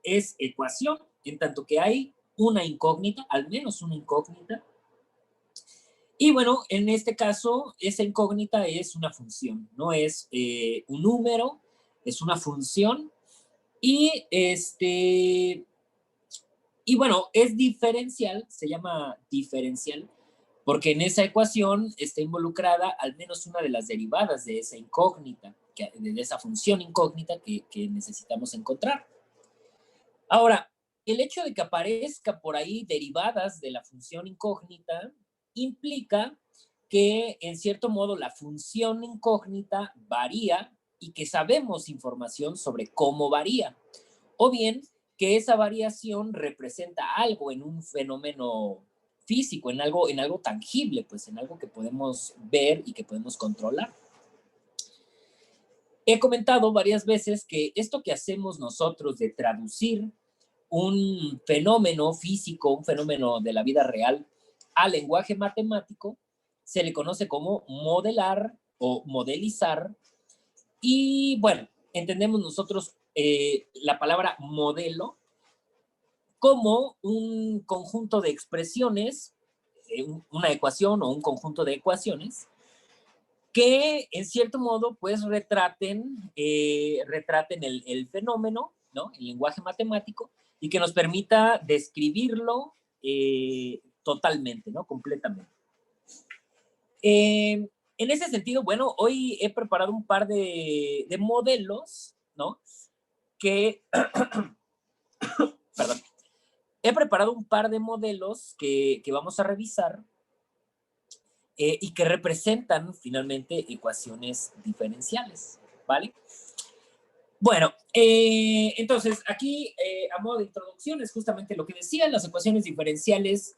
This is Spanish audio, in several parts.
es ecuación, en tanto que hay una incógnita, al menos una incógnita. Y bueno, en este caso, esa incógnita es una función, no es un número, es una función. Y, y bueno, es diferencial, se llama diferencial, porque en esa ecuación está involucrada al menos una de las derivadas de esa incógnita, de esa función incógnita que necesitamos encontrar. Ahora, el hecho de que aparezca por ahí derivadas de la función incógnita implica que, en cierto modo, la función incógnita varía y que sabemos información sobre cómo varía. O bien, que esa variación representa algo en un fenómeno físico, en algo tangible, pues en algo que podemos ver y que podemos controlar. He comentado varias veces que esto que hacemos nosotros de traducir un fenómeno físico, un fenómeno de la vida real, al lenguaje matemático, se le conoce como modelar o modelizar. Y bueno, entendemos nosotros la palabra modelo como un conjunto de expresiones, una ecuación o un conjunto de ecuaciones, que en cierto modo pues retraten el fenómeno, ¿no? El lenguaje matemático, y que nos permita describirlo totalmente, ¿no? Completamente. En ese sentido, bueno, hoy he preparado un par de modelos, ¿no? Que, perdón, he preparado un par de modelos que vamos a revisar y que representan finalmente ecuaciones diferenciales, ¿vale? Bueno, entonces aquí a modo de introducción es justamente lo que decía, las ecuaciones diferenciales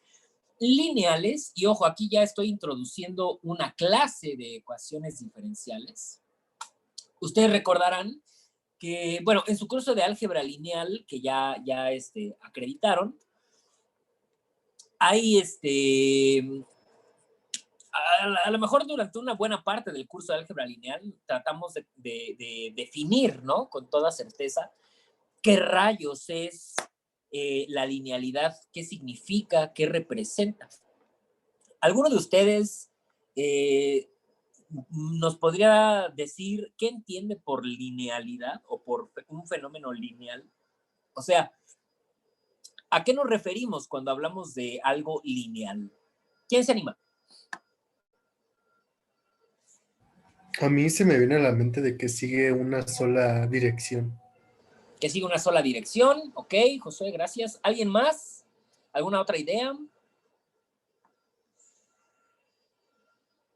lineales, y ojo, aquí ya estoy introduciendo una clase de ecuaciones diferenciales. Ustedes recordarán que, bueno, en su curso de álgebra lineal, que ya acreditaron, hay a lo mejor durante una buena parte del curso de álgebra lineal tratamos de definir, ¿no? Con toda certeza, qué rayos es la linealidad, qué significa, qué representa. ¿Alguno de ustedes nos podría decir qué entiende por linealidad o por un fenómeno lineal? O sea, ¿a qué nos referimos cuando hablamos de algo lineal? ¿Quién se anima? A mí se me viene a la mente de que sigue una sola dirección. Que sigue una sola dirección. Ok, Josué, gracias. ¿Alguien más? ¿Alguna otra idea?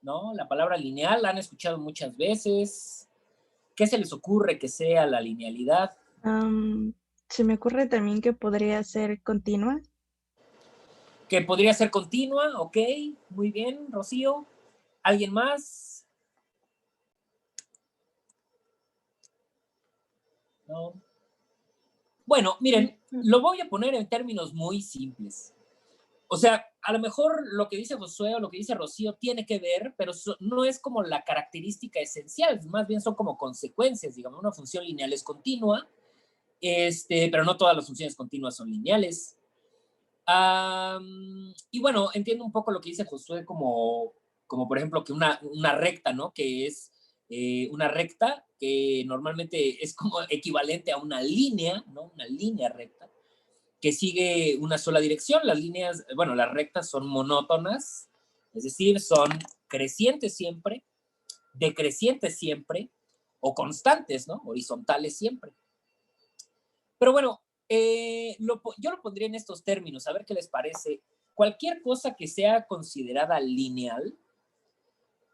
¿No? La palabra lineal la han escuchado muchas veces. ¿Qué se les ocurre que sea la linealidad? Se me ocurre también que podría ser continua. Que podría ser continua, ok, muy bien, Rocío. ¿Alguien más? No. Bueno, miren, lo voy a poner en términos muy simples. O sea, a lo mejor lo que dice Josué o lo que dice Rocío tiene que ver, pero no es como la característica esencial, más bien son como consecuencias, digamos, una función lineal es continua, pero no todas las funciones continuas son lineales. Y bueno, entiendo un poco lo que dice Josué como por ejemplo, que una recta, ¿no? Que es una recta que normalmente es como equivalente a una línea, ¿no? Una línea recta que sigue una sola dirección. Las líneas, bueno, las rectas son monótonas, es decir, son crecientes siempre, decrecientes siempre, o constantes, ¿no? Horizontales siempre. Pero bueno, yo lo pondría en estos términos, a ver qué les parece. Cualquier cosa que sea considerada lineal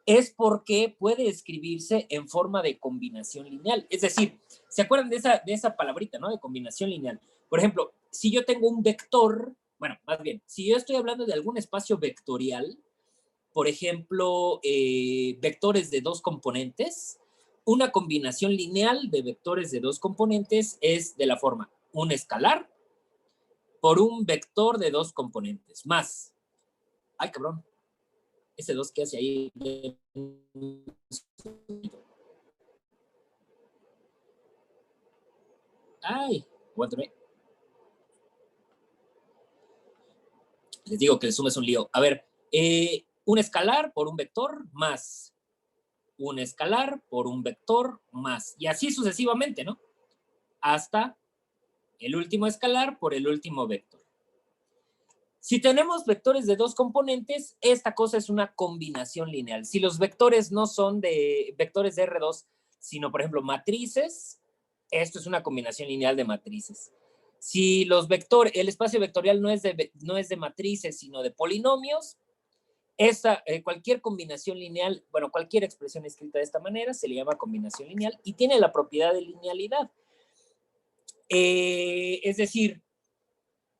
es porque puede escribirse en forma de combinación lineal. Es decir, ¿se acuerdan de esa palabrita, ¿no? De combinación lineal. Por ejemplo, si yo tengo un vector, bueno, más bien, si yo estoy hablando de algún espacio vectorial, por ejemplo, vectores de dos componentes, una combinación lineal de vectores de dos componentes es de la forma un escalar por un vector de dos componentes, más. Ay, cabrón. Ese 2 que hace ahí. Ay, Aguántame. Les digo que el Zoom es un lío. A ver, un escalar por un vector más un escalar por un vector más, y así sucesivamente, ¿no? Hasta el último escalar por el último vector. Si tenemos vectores de dos componentes, esta cosa es una combinación lineal. Si los vectores no son de vectores de R2, sino, por ejemplo, matrices, esto es una combinación lineal de matrices. Si los vectores, el espacio vectorial no es de matrices, sino de polinomios, cualquier combinación lineal, bueno, cualquier expresión escrita de esta manera se le llama combinación lineal y tiene la propiedad de linealidad. Es decir,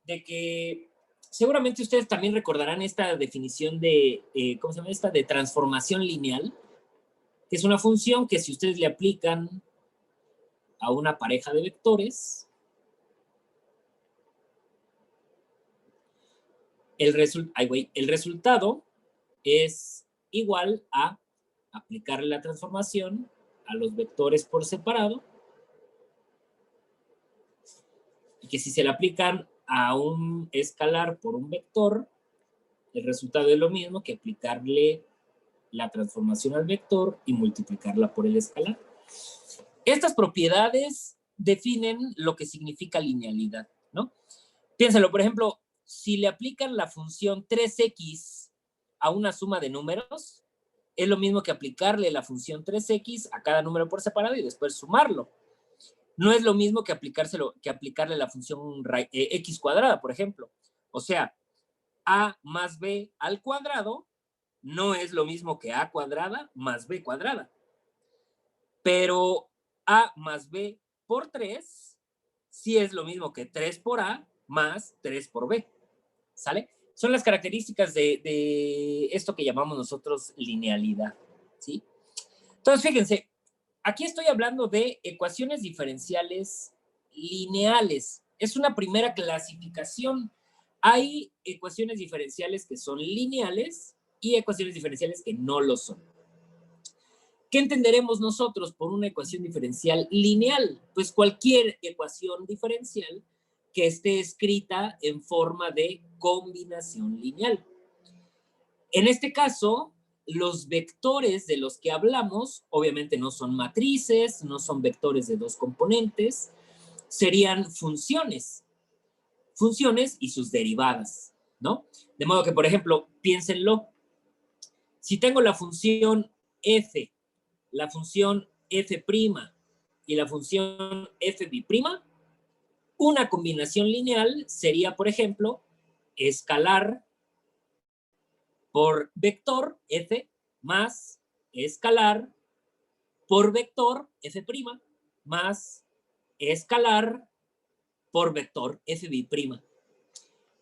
de que seguramente ustedes también recordarán esta definición de, ¿cómo se llama esta? De transformación lineal, que es una función que si ustedes le aplican a una pareja de vectores, el resultado es igual a aplicarle la transformación a los vectores por separado, y que si se le aplican a un escalar por un vector, el resultado es lo mismo que aplicarle la transformación al vector y multiplicarla por el escalar. Estas propiedades definen lo que significa linealidad, ¿no? Piénsalo, por ejemplo, si le aplican la función 3x a una suma de números, es lo mismo que aplicarle la función 3x a cada número por separado y después sumarlo. No es lo mismo que aplicarle la función x cuadrada, por ejemplo. O sea, a más b al cuadrado no es lo mismo que a cuadrada más b cuadrada. Pero a más b por 3 sí es lo mismo que 3 por a más 3 por b. ¿Sale? Son las características de esto que llamamos nosotros linealidad, ¿sí? Entonces, fíjense, aquí estoy hablando de ecuaciones diferenciales lineales. Es una primera clasificación. Hay ecuaciones diferenciales que son lineales y ecuaciones diferenciales que no lo son. ¿Qué entenderemos nosotros por una ecuación diferencial lineal? Pues cualquier ecuación diferencial que esté escrita en forma de combinación lineal. En este caso, los vectores de los que hablamos, obviamente no son matrices, no son vectores de dos componentes, serían funciones y sus derivadas, ¿no? De modo que, por ejemplo, piénsenlo, si tengo la función f, la función f' y la función fb', una combinación lineal sería, por ejemplo, escalar por vector f más escalar por vector f' más escalar por vector fb'.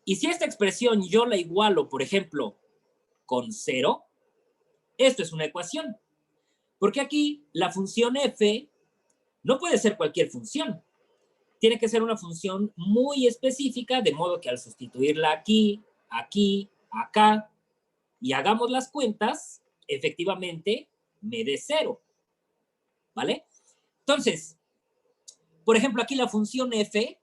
Y si esta expresión yo la igualo, por ejemplo, con 0, esto es una ecuación. Porque aquí la función f no puede ser cualquier función. Tiene que ser una función muy específica, de modo que al sustituirla aquí, aquí, acá, y hagamos las cuentas, efectivamente me dé 0. ¿Vale? Entonces, por ejemplo, aquí la función f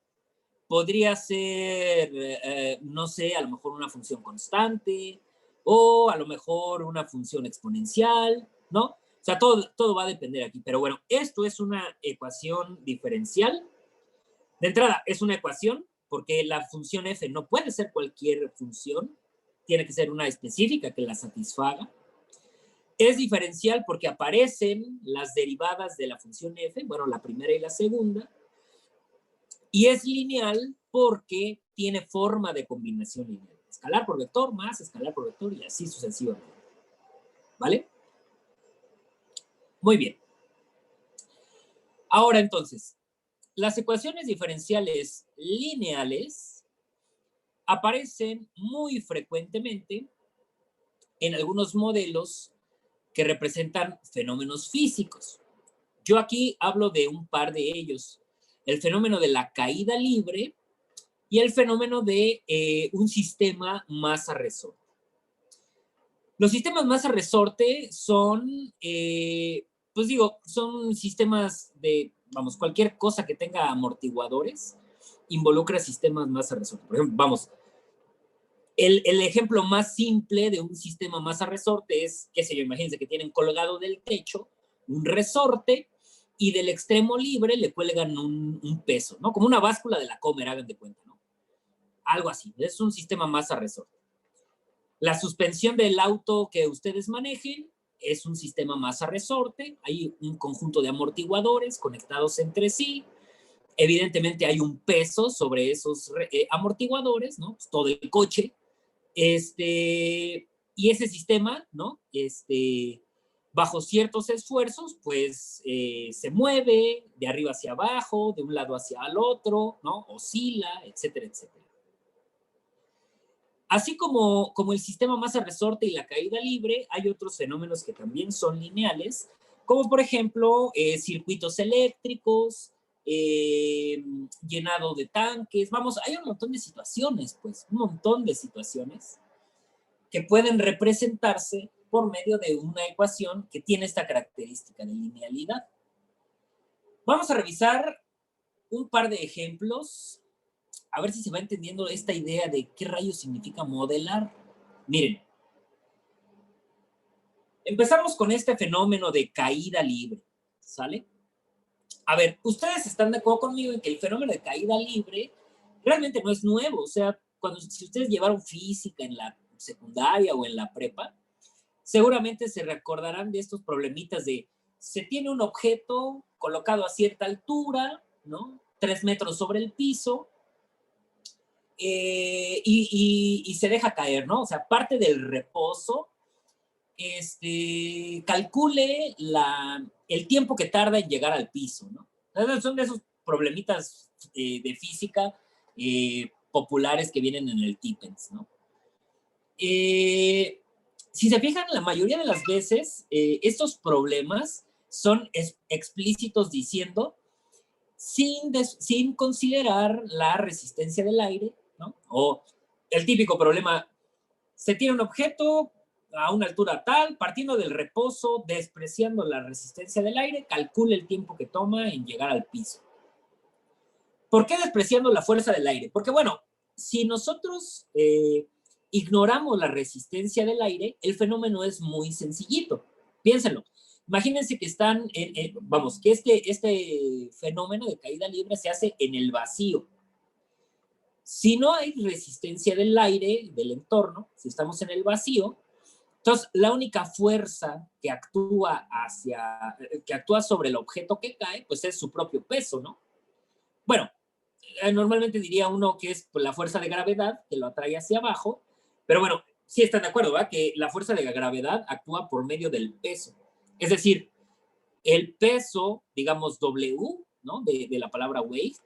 podría ser, no sé, a lo mejor una función constante, o a lo mejor una función exponencial, ¿no? O sea, todo va a depender aquí. Pero bueno, esto es una ecuación diferencial. De entrada, es una ecuación porque la función f no puede ser cualquier función, tiene que ser una específica que la satisfaga. Es diferencial porque aparecen las derivadas de la función f, bueno, la primera y la segunda. Y es lineal porque tiene forma de combinación lineal. Escalar por vector más escalar por vector y así sucesivamente. ¿Vale? Muy bien. Ahora entonces, las ecuaciones diferenciales lineales aparecen muy frecuentemente en algunos modelos que representan fenómenos físicos. Yo aquí hablo de un par de ellos. El fenómeno de la caída libre y el fenómeno de un sistema masa-resorte. Los sistemas masa-resorte son, pues digo, son sistemas de, vamos, cualquier cosa que tenga amortiguadores. involucra sistemas masa resorte. Por ejemplo, vamos, el ejemplo más simple de un sistema masa resorte es, qué sé yo, imagínense que tienen colgado del techo un resorte y del extremo libre le cuelgan un peso, ¿no? Como una báscula de la Comer, hagan de cuenta, ¿no? Algo así, es un sistema masa resorte. La suspensión del auto que ustedes manejen es un sistema masa resorte, hay un conjunto de amortiguadores conectados entre sí, evidentemente hay un peso sobre esos amortiguadores, ¿no? Pues todo el coche, y ese sistema, ¿no? Bajo ciertos esfuerzos, pues se mueve de arriba hacia abajo, de un lado hacia el otro, ¿no? Oscila, etcétera, etcétera. Así como el sistema masa resorte y la caída libre, hay otros fenómenos que también son lineales, como por ejemplo circuitos eléctricos, llenado de tanques, vamos, hay un montón de situaciones, pues, un montón de situaciones que pueden representarse por medio de una ecuación que tiene esta característica de linealidad. Vamos a revisar un par de ejemplos, a ver si se va entendiendo esta idea de qué rayos significa modelar. Miren, empezamos con este fenómeno de caída libre, ¿sale? A ver, ustedes están de acuerdo conmigo en que el fenómeno de caída libre realmente no es nuevo, o sea, si ustedes llevaron física en la secundaria o en la prepa, seguramente se recordarán de estos problemitas de se tiene un objeto colocado a cierta altura, ¿no? 3 metros sobre el piso, y se deja caer, ¿no? O sea, parte del reposo, calcule el tiempo que tarda en llegar al piso, ¿no? Entonces, son de esos problemitas de física populares que vienen en el TIPENS, ¿no? Si se fijan, la mayoría de las veces estos problemas son explícitos diciendo sin considerar la resistencia del aire, ¿no? O el típico problema, se tiene un objeto a una altura tal, partiendo del reposo, despreciando la resistencia del aire, calcule el tiempo que toma en llegar al piso. ¿Por qué despreciando la fuerza del aire? Porque, bueno, si nosotros ignoramos la resistencia del aire, el fenómeno es muy sencillito. Piénsenlo. Imagínense que están, vamos, que este fenómeno de caída libre se hace en el vacío. Si no hay resistencia del aire, del entorno, si estamos en el vacío, entonces la única fuerza que actúa sobre el objeto que cae, pues es su propio peso, ¿no? Bueno, normalmente diría uno que es la fuerza de gravedad que lo atrae hacia abajo, pero bueno, sí están de acuerdo, ¿verdad? Que la fuerza de gravedad actúa por medio del peso. Es decir, el peso, digamos W, ¿no? De la palabra weight,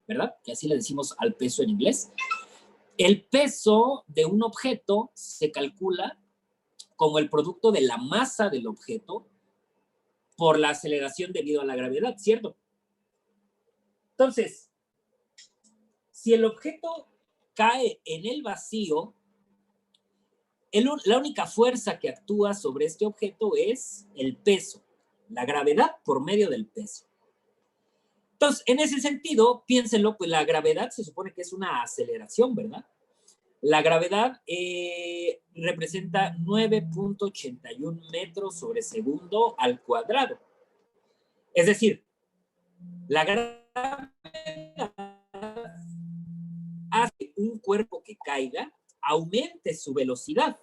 ¿verdad? Que así le decimos al peso en inglés. El peso de un objeto se calcula como el producto de la masa del objeto por la aceleración debido a la gravedad, ¿cierto? Entonces, si el objeto cae en el vacío, la única fuerza que actúa sobre este objeto es el peso, la gravedad por medio del peso. Entonces, en ese sentido, piénsenlo, pues la gravedad se supone que es una aceleración, ¿verdad? La gravedad representa 9.81 metros sobre segundo al cuadrado. Es decir, la gravedad hace un cuerpo que caiga aumente su velocidad.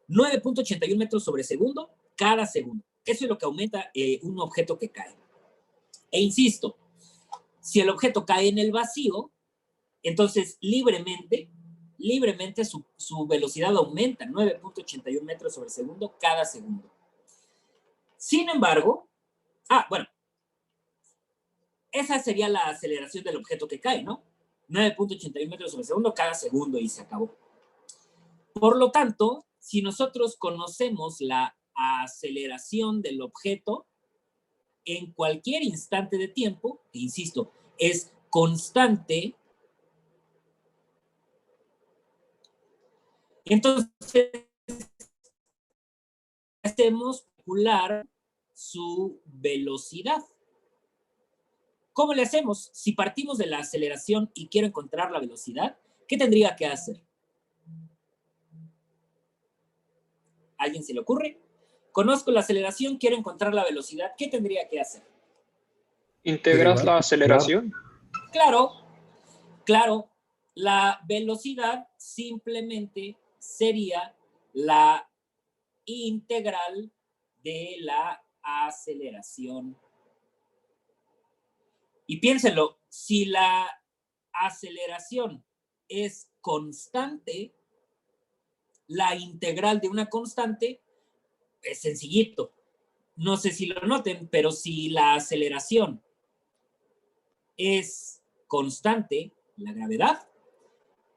9.81 metros sobre segundo cada segundo. Eso es lo que aumenta un objeto que cae. E insisto, si el objeto cae en el vacío, entonces libremente su velocidad aumenta 9.81 metros sobre segundo cada segundo. Sin embargo, bueno, esa sería la aceleración del objeto que cae, ¿no? 9.81 metros sobre segundo cada segundo y se acabó. Por lo tanto, si nosotros conocemos la aceleración del objeto en cualquier instante de tiempo, que insisto, es constante, entonces hacemos calcular su velocidad. ¿Cómo le hacemos? Si partimos de la aceleración y quiero encontrar la velocidad, ¿qué tendría que hacer? ¿A alguien se le ocurre? Conozco la aceleración, quiero encontrar la velocidad, ¿qué tendría que hacer? ¿Integras la aceleración? Claro, claro. La velocidad simplemente sería la integral de la aceleración. Y piénsenlo, si la aceleración es constante, la integral de una constante es sencillito. No sé si lo noten, pero si la aceleración es constante, la gravedad,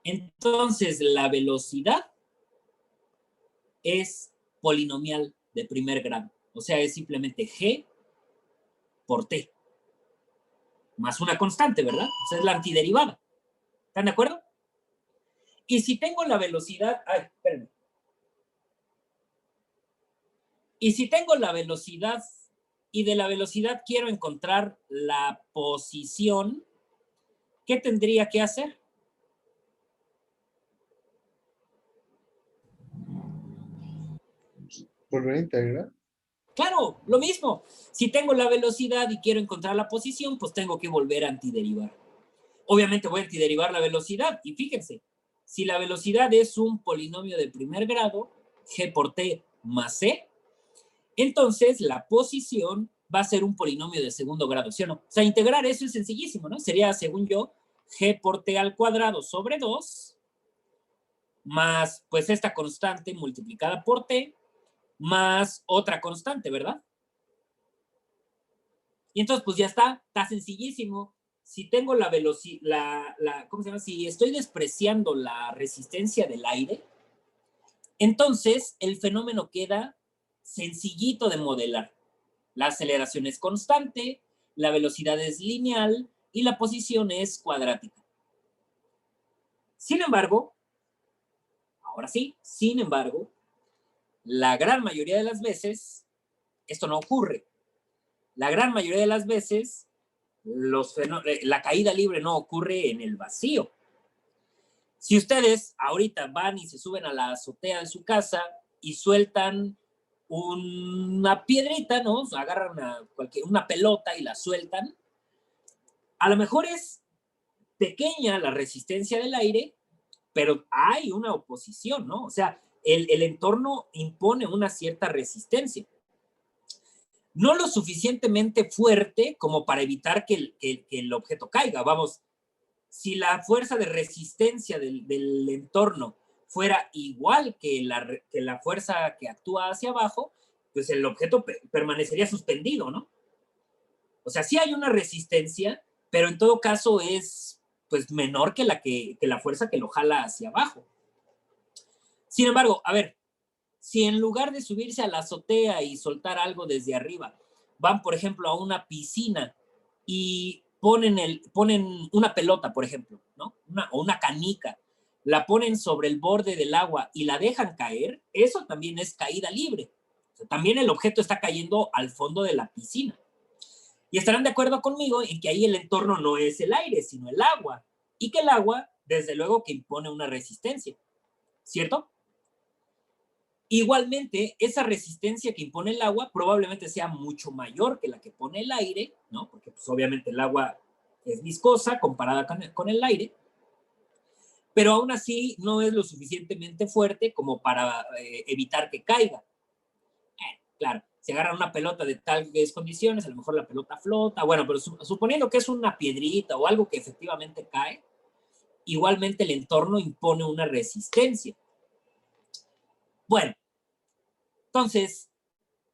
entonces la velocidad es polinomial de primer grado. O sea, es simplemente g por t, más una constante, ¿verdad? O sea, es la antiderivada. ¿Están de acuerdo? Y si tengo la velocidad... Ay, espérenme. Y si tengo la velocidad y de la velocidad quiero encontrar la posición, ¿qué tendría que hacer? ¿Volver a integrar? Claro, lo mismo. Si tengo la velocidad y quiero encontrar la posición, pues tengo que volver a antiderivar. Obviamente voy a antiderivar la velocidad. Y fíjense, si la velocidad es un polinomio de primer grado, g por t más c, entonces la posición va a ser un polinomio de segundo grado, ¿sí o no? O sea, integrar eso es sencillísimo, ¿no? Sería, según yo, g por t al cuadrado sobre 2 más, pues, esta constante multiplicada por t más otra constante, ¿verdad? Y entonces, pues ya está sencillísimo. Si tengo la velocidad, ¿cómo se llama? Si estoy despreciando la resistencia del aire, entonces el fenómeno queda sencillito de modelar. La aceleración es constante, la velocidad es lineal y la posición es cuadrática. Sin embargo, ahora sí, sin embargo, la gran mayoría de las veces esto no ocurre. La gran mayoría de las veces la caída libre no ocurre en el vacío. Si ustedes ahorita van y se suben a la azotea de su casa y sueltan una piedrita, ¿no? O sea, agarran una pelota y la sueltan, a lo mejor es pequeña la resistencia del aire, pero hay una oposición, ¿no? O sea, el entorno impone una cierta resistencia. No lo suficientemente fuerte como para evitar que el objeto caiga. Vamos, si la fuerza de resistencia del entorno fuera igual que la fuerza que actúa hacia abajo, pues el objeto permanecería suspendido, ¿no? O sea, sí hay una resistencia, pero en todo caso es pues menor que la fuerza que lo jala hacia abajo. Sin embargo, a ver, si en lugar de subirse a la azotea y soltar algo desde arriba, van, por ejemplo, a una piscina y ponen una pelota, por ejemplo, ¿no? O una canica, la ponen sobre el borde del agua y la dejan caer, eso también es caída libre. O sea, también el objeto está cayendo al fondo de la piscina. Y estarán de acuerdo conmigo en que ahí el entorno no es el aire, sino el agua. Y que el agua, desde luego, que impone una resistencia, ¿cierto? Igualmente, esa resistencia que impone el agua probablemente sea mucho mayor que la que pone el aire, ¿no? Porque pues, obviamente el agua es viscosa comparada con el aire, pero aún así no es lo suficientemente fuerte como para evitar que caiga. Claro, si agarran una pelota de tales condiciones, a lo mejor la pelota flota, bueno, pero suponiendo que es una piedrita o algo que efectivamente cae, igualmente el entorno impone una resistencia. Bueno, entonces,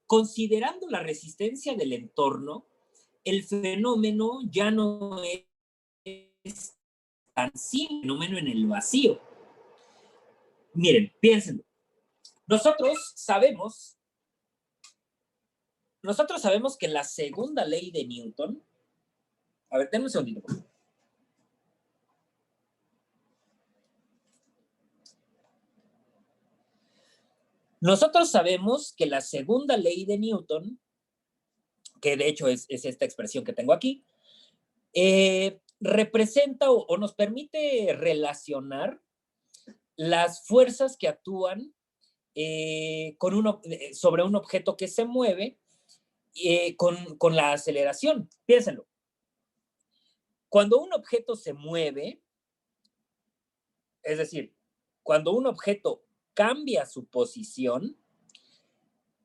considerando la resistencia del entorno, el fenómeno ya no es tan simple, fenómeno en el vacío. Miren, piénsenlo. Nosotros sabemos que la segunda ley de Newton, a ver, denme un segundito. Nosotros sabemos que la segunda ley de Newton, que de hecho es esta expresión que tengo aquí, representa o nos permite relacionar las fuerzas que actúan sobre un objeto que se mueve con la aceleración. Piénsenlo. Cuando un objeto se mueve, es decir, cuando un objeto cambia su posición,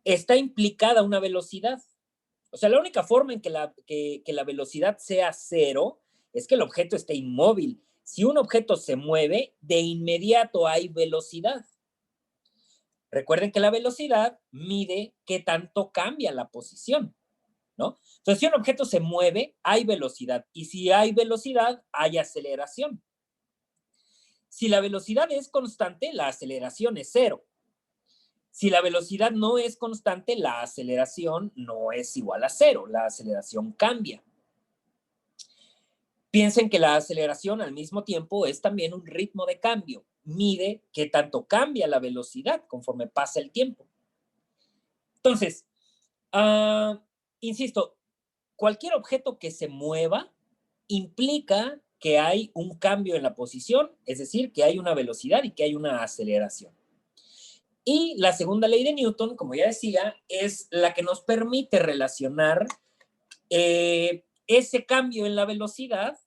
está implicada una velocidad. O sea, la única forma en que la velocidad sea cero es que el objeto esté inmóvil. Si un objeto se mueve, de inmediato hay velocidad. Recuerden que la velocidad mide qué tanto cambia la posición, ¿no? Entonces, si un objeto se mueve, hay velocidad. Y si hay velocidad, hay aceleración. Si la velocidad es constante, la aceleración es cero. Si la velocidad no es constante, la aceleración no es igual a cero. La aceleración cambia. Piensen que la aceleración al mismo tiempo es también un ritmo de cambio. Mide qué tanto cambia la velocidad conforme pasa el tiempo. Entonces, insisto, cualquier objeto que se mueva implica que hay un cambio en la posición, es decir, que hay una velocidad y que hay una aceleración. Y la segunda ley de Newton, como ya decía, es la que nos permite relacionar ese cambio en la velocidad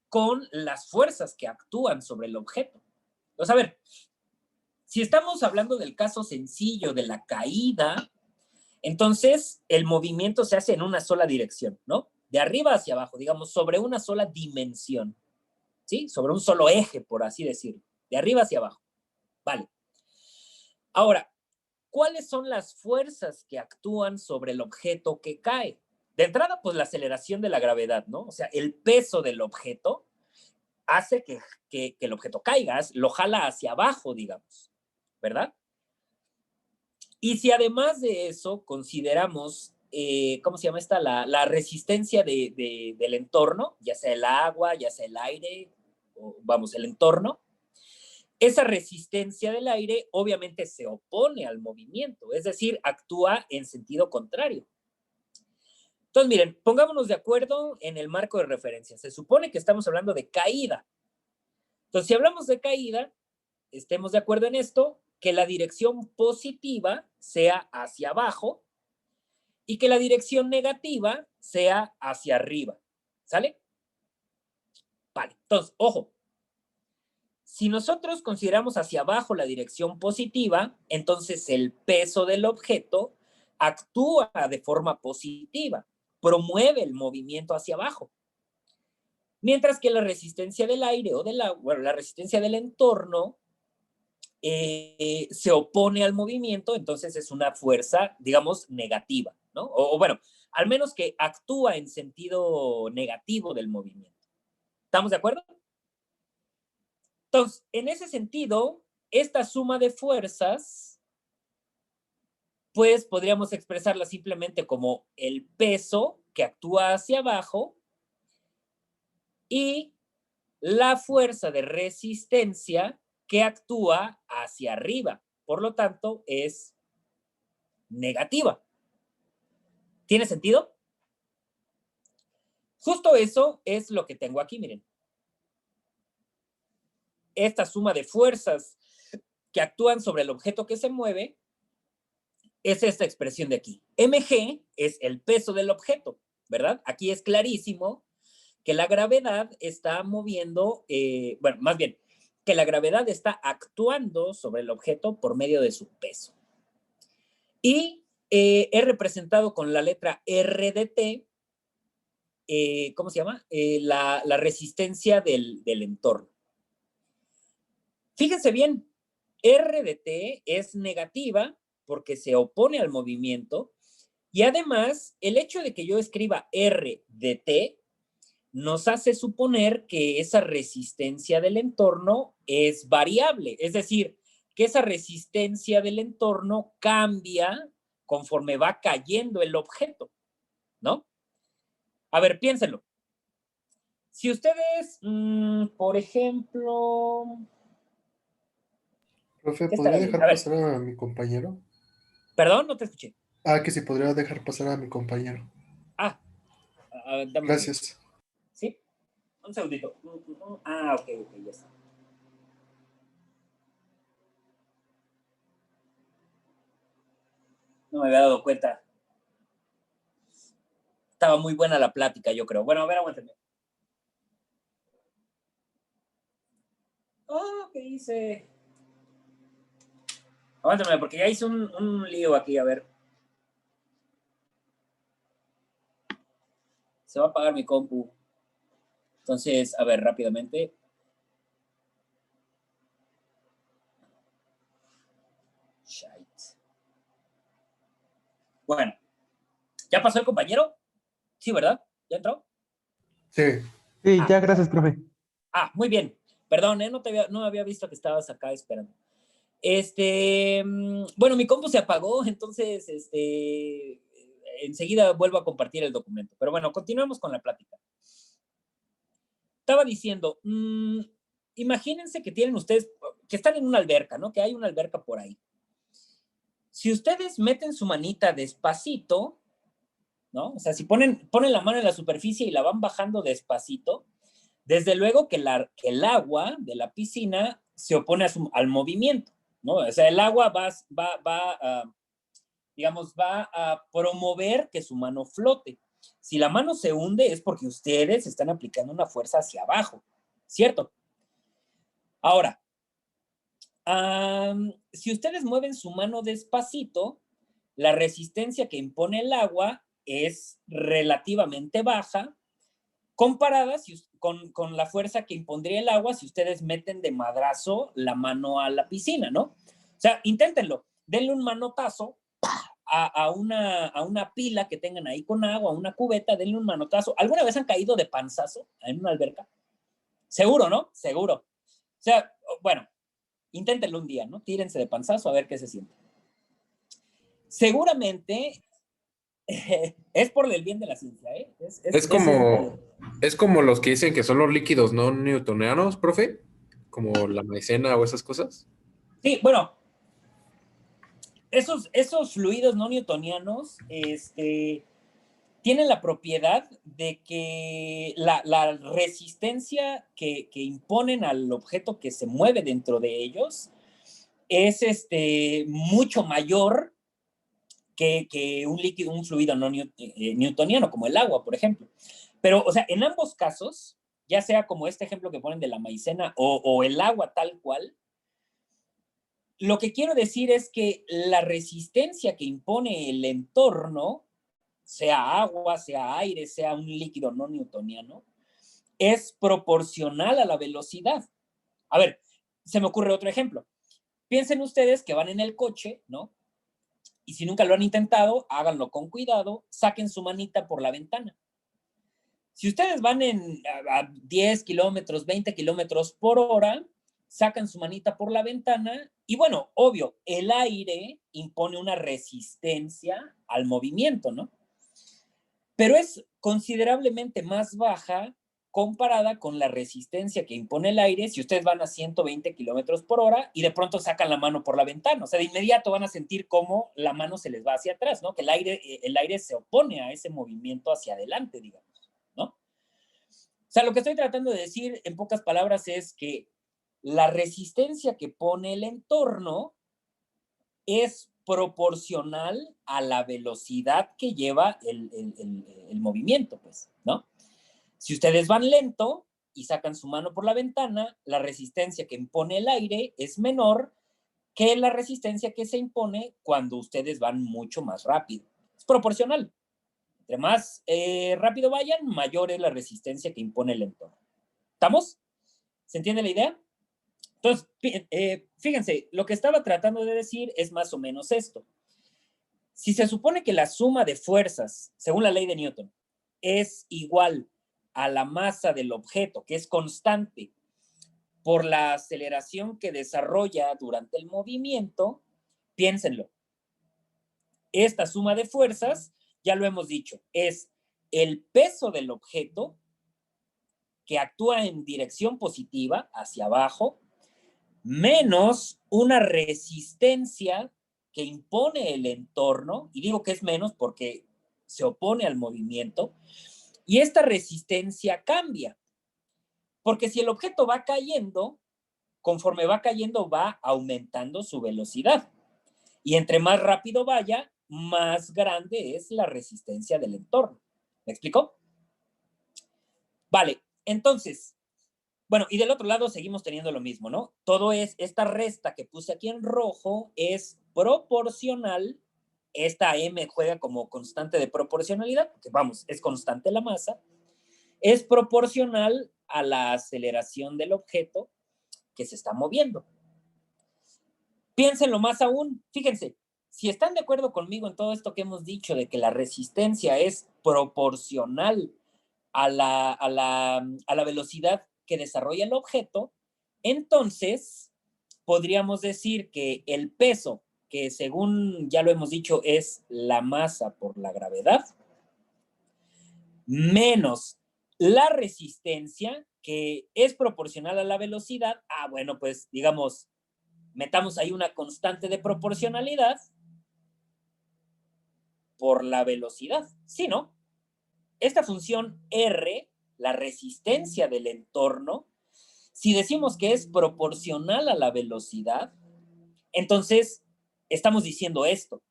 con las fuerzas que actúan sobre el objeto. Entonces, a ver, si estamos hablando del caso sencillo de la caída, entonces el movimiento se hace en una sola dirección, ¿no? De arriba hacia abajo, digamos, sobre una sola dimensión, ¿sí? Sobre un solo eje, por así decirlo. De arriba hacia abajo. Vale. Ahora, ¿cuáles son las fuerzas que actúan sobre el objeto que cae? De entrada, pues la aceleración de la gravedad, ¿no? O sea, el peso del objeto hace que el objeto caiga, lo jala hacia abajo, digamos, ¿verdad? Y si además de eso consideramos, ¿cómo se llama esta? La resistencia del entorno, ya sea el agua, ya sea el aire, o, vamos, el entorno, esa resistencia del aire obviamente se opone al movimiento, es decir, actúa en sentido contrario. Entonces, miren, pongámonos de acuerdo en el marco de referencia. Se supone que estamos hablando de caída. Entonces, si hablamos de caída, estemos de acuerdo en esto, que la dirección positiva sea hacia abajo y que la dirección negativa sea hacia arriba. ¿Sale? Vale, entonces, ojo. Si nosotros consideramos hacia abajo la dirección positiva, entonces el peso del objeto actúa de forma positiva, promueve el movimiento hacia abajo. Mientras que la resistencia del aire o del agua, bueno, la resistencia del entorno se opone al movimiento, entonces es una fuerza, digamos, negativa, ¿no? O bueno, al menos que actúa en sentido negativo del movimiento. ¿Estamos de acuerdo? Entonces, en ese sentido, esta suma de fuerzas, pues podríamos expresarla simplemente como el peso que actúa hacia abajo y la fuerza de resistencia que actúa hacia arriba. Por lo tanto, es negativa. ¿Tiene sentido? Justo eso es lo que tengo aquí, miren. Esta suma de fuerzas que actúan sobre el objeto que se mueve es esta expresión de aquí. mg es el peso del objeto, ¿verdad? Aquí es clarísimo que la gravedad está moviendo, bueno, más bien, que la gravedad está actuando sobre el objeto por medio de su peso. Y he representado con la letra R de T, ¿cómo se llama? La resistencia del entorno. Fíjense bien, R de T es negativa porque se opone al movimiento y además el hecho de que yo escriba R de T nos hace suponer que esa resistencia del entorno es variable, es decir, que esa resistencia del entorno cambia conforme va cayendo el objeto, ¿no? A ver, piénsenlo. Si ustedes, por ejemplo... Profe, ¿qué ¿podría estará bien? dejar A ver, pasar a mi compañero? perdón, no te escuché. Ah, que si podría dejar pasar a mi compañero. Dame un segundo. Gracias. Sí, Un segundito. Ah, ok, ya está. No me había dado cuenta. Estaba muy buena la plática, yo creo. Bueno, a ver, aguántame. Oh, ¿qué hice? Aguántame, porque ya hice un lío aquí, a ver. Se va a apagar mi compu. Entonces, a ver, rápidamente. Shite. Bueno, ¿ya pasó el compañero? Sí, ¿verdad? ¿Ya entró? Sí. Sí, ya, gracias, profe. Muy bien. Perdón, no había visto que estabas acá esperando. Bueno, mi compu se apagó, entonces, enseguida vuelvo a compartir el documento. Pero bueno, continuamos con la plática. Estaba diciendo, imagínense que tienen ustedes, que están en una alberca, ¿no? Que hay una alberca por ahí. Si ustedes meten su manita despacito, ¿no? O sea, si ponen la mano en la superficie y la van bajando despacito, desde luego que el agua de la piscina se opone al movimiento, ¿no? O sea, el agua va a promover que su mano flote. Si la mano se hunde es porque ustedes están aplicando una fuerza hacia abajo, ¿cierto? Ahora, si ustedes mueven su mano despacito, la resistencia que impone el agua es relativamente baja comparada con la fuerza que impondría el agua si ustedes meten de madrazo la mano a la piscina, ¿no? O sea, inténtenlo, denle un manotazo a una pila que tengan ahí con agua, una cubeta, denle un manotazo. ¿Alguna vez han caído de panzazo en una alberca? Seguro, ¿no? Seguro. O sea, bueno, inténtenlo un día, ¿no? Tírense de panzazo a ver qué se siente. Seguramente es por el bien de la ciencia, ¿eh? Es como los que dicen que son los líquidos no newtonianos, profe, como la maicena o esas cosas. Sí, bueno, esos fluidos no newtonianos tienen la propiedad de que la resistencia que imponen al objeto que se mueve dentro de ellos es mucho mayor que un líquido, un fluido no newtoniano, como el agua, por ejemplo. Pero, o sea, en ambos casos, ya sea como este ejemplo que ponen de la maicena o el agua tal cual, lo que quiero decir es que la resistencia que impone el entorno, sea agua, sea aire, sea un líquido no newtoniano, es proporcional a la velocidad. A ver, se me ocurre otro ejemplo. Piensen ustedes que van en el coche, ¿no? Y si nunca lo han intentado, háganlo con cuidado, saquen su manita por la ventana. Si ustedes van a 10 kilómetros, 20 kilómetros por hora, sacan su manita por la ventana y bueno, obvio, el aire impone una resistencia al movimiento, ¿no? Pero es considerablemente más baja comparada con la resistencia que impone el aire si ustedes van a 120 kilómetros por hora y de pronto sacan la mano por la ventana. O sea, de inmediato van a sentir cómo la mano se les va hacia atrás, ¿no? Que el aire se opone a ese movimiento hacia adelante, digamos, ¿no? O sea, lo que estoy tratando de decir en pocas palabras es que la resistencia que pone el entorno es proporcional a la velocidad que lleva el movimiento, pues, ¿no? Si ustedes van lento y sacan su mano por la ventana, la resistencia que impone el aire es menor que la resistencia que se impone cuando ustedes van mucho más rápido. Es proporcional. Entre más rápido vayan, mayor es la resistencia que impone el entorno. ¿Estamos? ¿Se entiende la idea? Entonces, fíjense, lo que estaba tratando de decir es más o menos esto. Si se supone que la suma de fuerzas, según la ley de Newton, es igual a la masa del objeto, que es constante, por la aceleración que desarrolla durante el movimiento, piénsenlo. Esta suma de fuerzas, ya lo hemos dicho, es el peso del objeto que actúa en dirección positiva, hacia abajo, menos una resistencia que impone el entorno, y digo que es menos porque se opone al movimiento, y esta resistencia cambia. Porque si el objeto va cayendo, conforme va cayendo, va aumentando su velocidad. Y entre más rápido vaya, más grande es la resistencia del entorno. ¿Me explicó? Vale, entonces, bueno, y del otro lado seguimos teniendo lo mismo, ¿no? Todo es, esta resta que puse aquí en rojo es proporcional. Esta M juega como constante de proporcionalidad, porque vamos, es constante la masa. Es proporcional a la aceleración del objeto que se está moviendo. Piénsenlo más aún, fíjense, si están de acuerdo conmigo en todo esto que hemos dicho de que la resistencia es proporcional a la velocidad que desarrolla el objeto, entonces podríamos decir que el peso, que según ya lo hemos dicho es la masa por la gravedad, menos la resistencia, que es proporcional a la velocidad, bueno, pues digamos, metamos ahí una constante de proporcionalidad por la velocidad, ¿sí, no? Esta función R, la resistencia del entorno, si decimos que es proporcional a la velocidad, entonces estamos diciendo esto.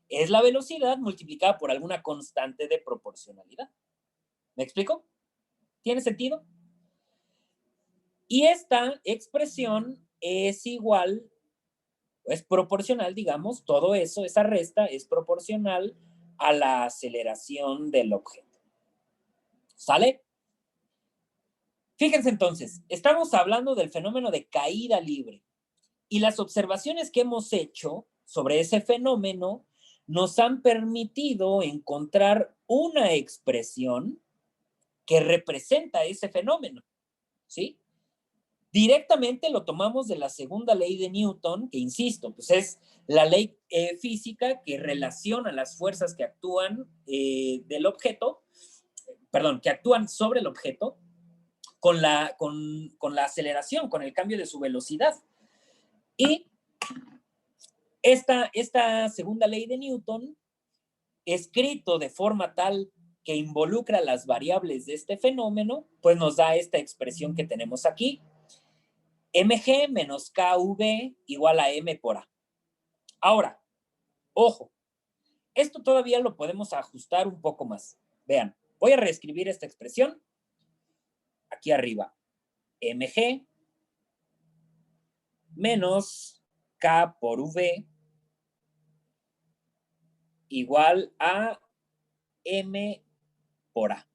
Es la velocidad multiplicada por alguna constante de proporcionalidad. ¿Me explico? ¿Tiene sentido? Y esta expresión es igual, es proporcional, digamos, todo eso, esa resta es proporcional a la aceleración del objeto. ¿Sale? Fíjense entonces, estamos hablando del fenómeno de caída libre y las observaciones que hemos hecho sobre ese fenómeno nos han permitido encontrar una expresión que representa ese fenómeno, ¿sí? Directamente lo tomamos de la segunda ley de Newton, que insisto, pues es la ley física que relaciona las fuerzas que actúan del objeto, perdón, que actúan sobre el objeto con la aceleración, con el cambio de su velocidad. Y esta segunda ley de Newton, escrito de forma tal que involucra las variables de este fenómeno, pues nos da esta expresión que tenemos aquí. mg menos kv igual a m por a. Ahora, ojo, esto todavía lo podemos ajustar un poco más. Vean, voy a reescribir esta expresión aquí arriba. mg menos k por v igual a m por a.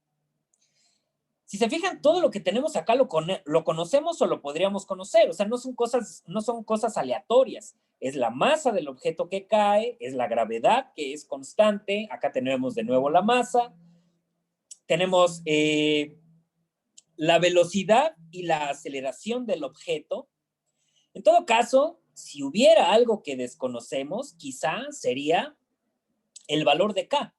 Si se fijan, todo lo que tenemos acá lo conocemos o lo podríamos conocer. O sea, no son cosas aleatorias. Es la masa del objeto que cae, es la gravedad que es constante. Acá tenemos de nuevo la masa. Tenemos la velocidad y la aceleración del objeto. En todo caso, si hubiera algo que desconocemos, quizá sería el valor de K.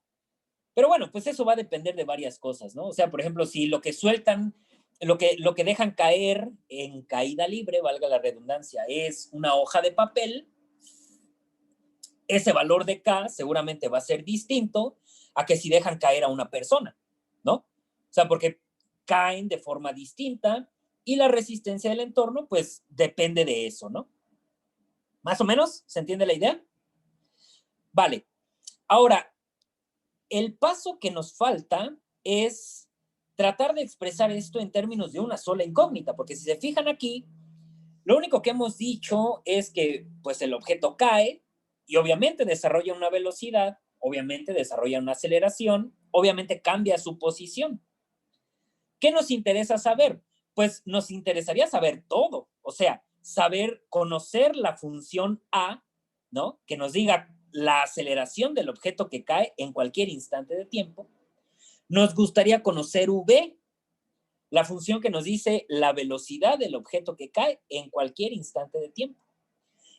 Pero bueno, pues eso va a depender de varias cosas, ¿no? O sea, por ejemplo, si lo que sueltan, lo que dejan caer en caída libre, valga la redundancia, es una hoja de papel, ese valor de K seguramente va a ser distinto a que si dejan caer a una persona, ¿no? O sea, porque caen de forma distinta y la resistencia del entorno, pues depende de eso, ¿no? ¿Más o menos? ¿Se entiende la idea? Vale. Ahora, el paso que nos falta es tratar de expresar esto en términos de una sola incógnita, porque si se fijan aquí, lo único que hemos dicho es que pues el objeto cae y obviamente desarrolla una velocidad, obviamente desarrolla una aceleración, obviamente cambia su posición. ¿Qué nos interesa saber? Pues nos interesaría saber todo, o sea, conocer la función A, ¿no? Que nos diga la aceleración del objeto que cae en cualquier instante de tiempo. Nos gustaría conocer V, la función que nos dice la velocidad del objeto que cae en cualquier instante de tiempo.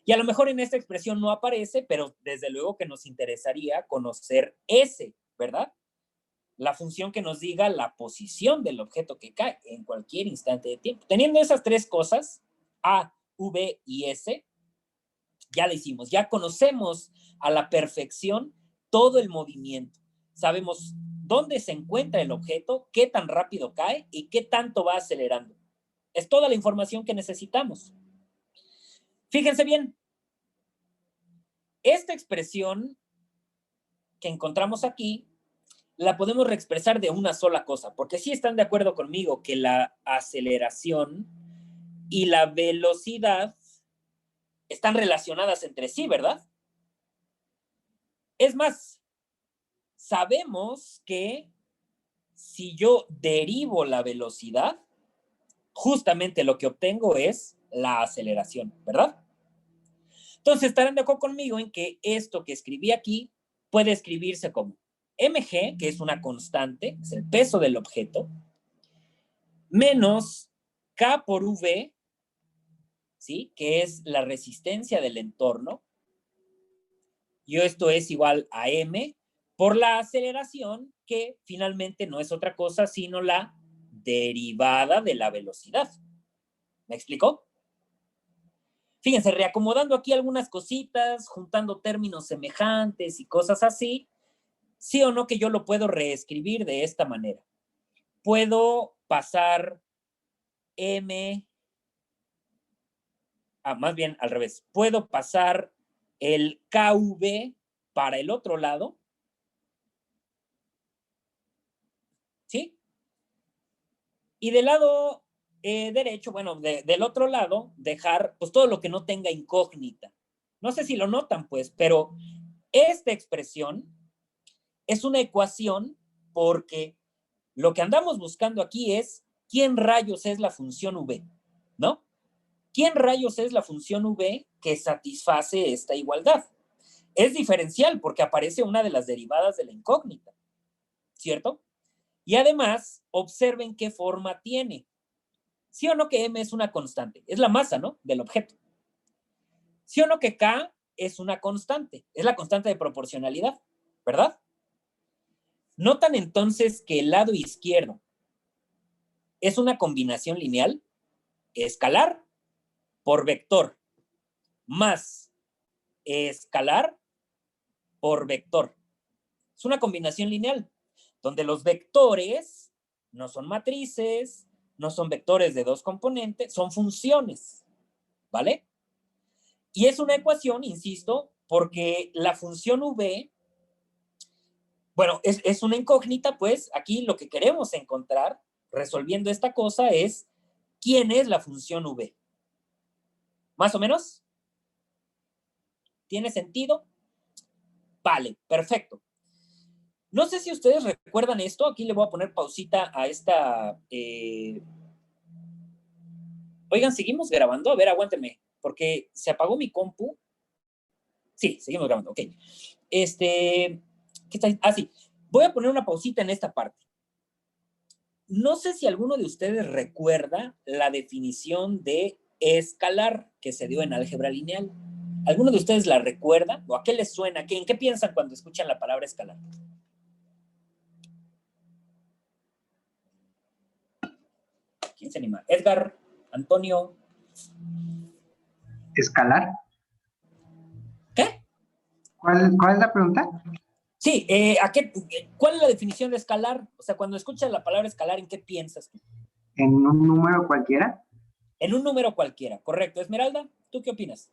Y a lo mejor en esta expresión no aparece, pero desde luego que nos interesaría conocer S, ¿verdad? La función que nos diga la posición del objeto que cae en cualquier instante de tiempo. Teniendo esas tres cosas, A, V y S, ya lo hicimos, ya conocemos a la perfección todo el movimiento. Sabemos dónde se encuentra el objeto, qué tan rápido cae y qué tanto va acelerando. Es toda la información que necesitamos. Fíjense bien, esta expresión que encontramos aquí la podemos reexpresar de una sola cosa, porque sí están de acuerdo conmigo que la aceleración y la velocidad están relacionadas entre sí, ¿verdad? Es más, sabemos que si yo derivo la velocidad, justamente lo que obtengo es la aceleración, ¿verdad? Entonces estarán de acuerdo conmigo en que esto que escribí aquí puede escribirse como mg, que es una constante, es el peso del objeto, menos k por v, ¿sí? Que es la resistencia del entorno, y esto es igual a m por la aceleración, que finalmente no es otra cosa sino la derivada de la velocidad. ¿Me explicó? Fíjense, reacomodando aquí algunas cositas, juntando términos semejantes y cosas así, sí o no que yo lo puedo reescribir de esta manera. Puedo pasar más bien al revés. Puedo pasar el KV para el otro lado, ¿sí? Y del lado derecho, bueno, del otro lado, dejar pues todo lo que no tenga incógnita. No sé si lo notan, pues, pero esta expresión es una ecuación porque lo que andamos buscando aquí es quién rayos es la función v, ¿no? ¿Quién rayos es la función v que satisface esta igualdad? Es diferencial porque aparece una de las derivadas de la incógnita, ¿cierto? Y además, observen qué forma tiene. ¿Sí o no que m es una constante? Es la masa, ¿no? Del objeto. ¿Sí o no que k es una constante? Es la constante de proporcionalidad, ¿verdad? ¿Notan entonces que el lado izquierdo es una combinación lineal? Escalar por vector más escalar por vector. Es una combinación lineal, donde los vectores no son matrices, no son vectores de dos componentes, son funciones, ¿vale? Y es una ecuación, insisto, porque la función v, bueno, es una incógnita, pues aquí lo que queremos encontrar resolviendo esta cosa es quién es la función v. ¿Más o menos? ¿Tiene sentido? Vale, perfecto. No sé si ustedes recuerdan esto. Aquí le voy a poner pausita a esta. Oigan, ¿seguimos grabando? A ver, aguántenme, porque se apagó mi compu. Sí, seguimos grabando, ok. ¿Qué está? Ah, sí. Voy a poner una pausita en esta parte. No sé si alguno de ustedes recuerda la definición de escalar que se dio en álgebra lineal. ¿Alguno de ustedes la recuerda? ¿O a qué les suena? ¿En qué piensan cuando escuchan la palabra escalar? ¿Quién se anima? Edgar, Antonio. ¿Escalar? ¿Qué? ¿Cuál es la pregunta? Sí, ¿cuál es la definición de escalar? O sea, cuando escuchas la palabra escalar, ¿en qué piensas tú? ¿En un número cualquiera? En un número cualquiera, correcto. Esmeralda, ¿tú qué opinas?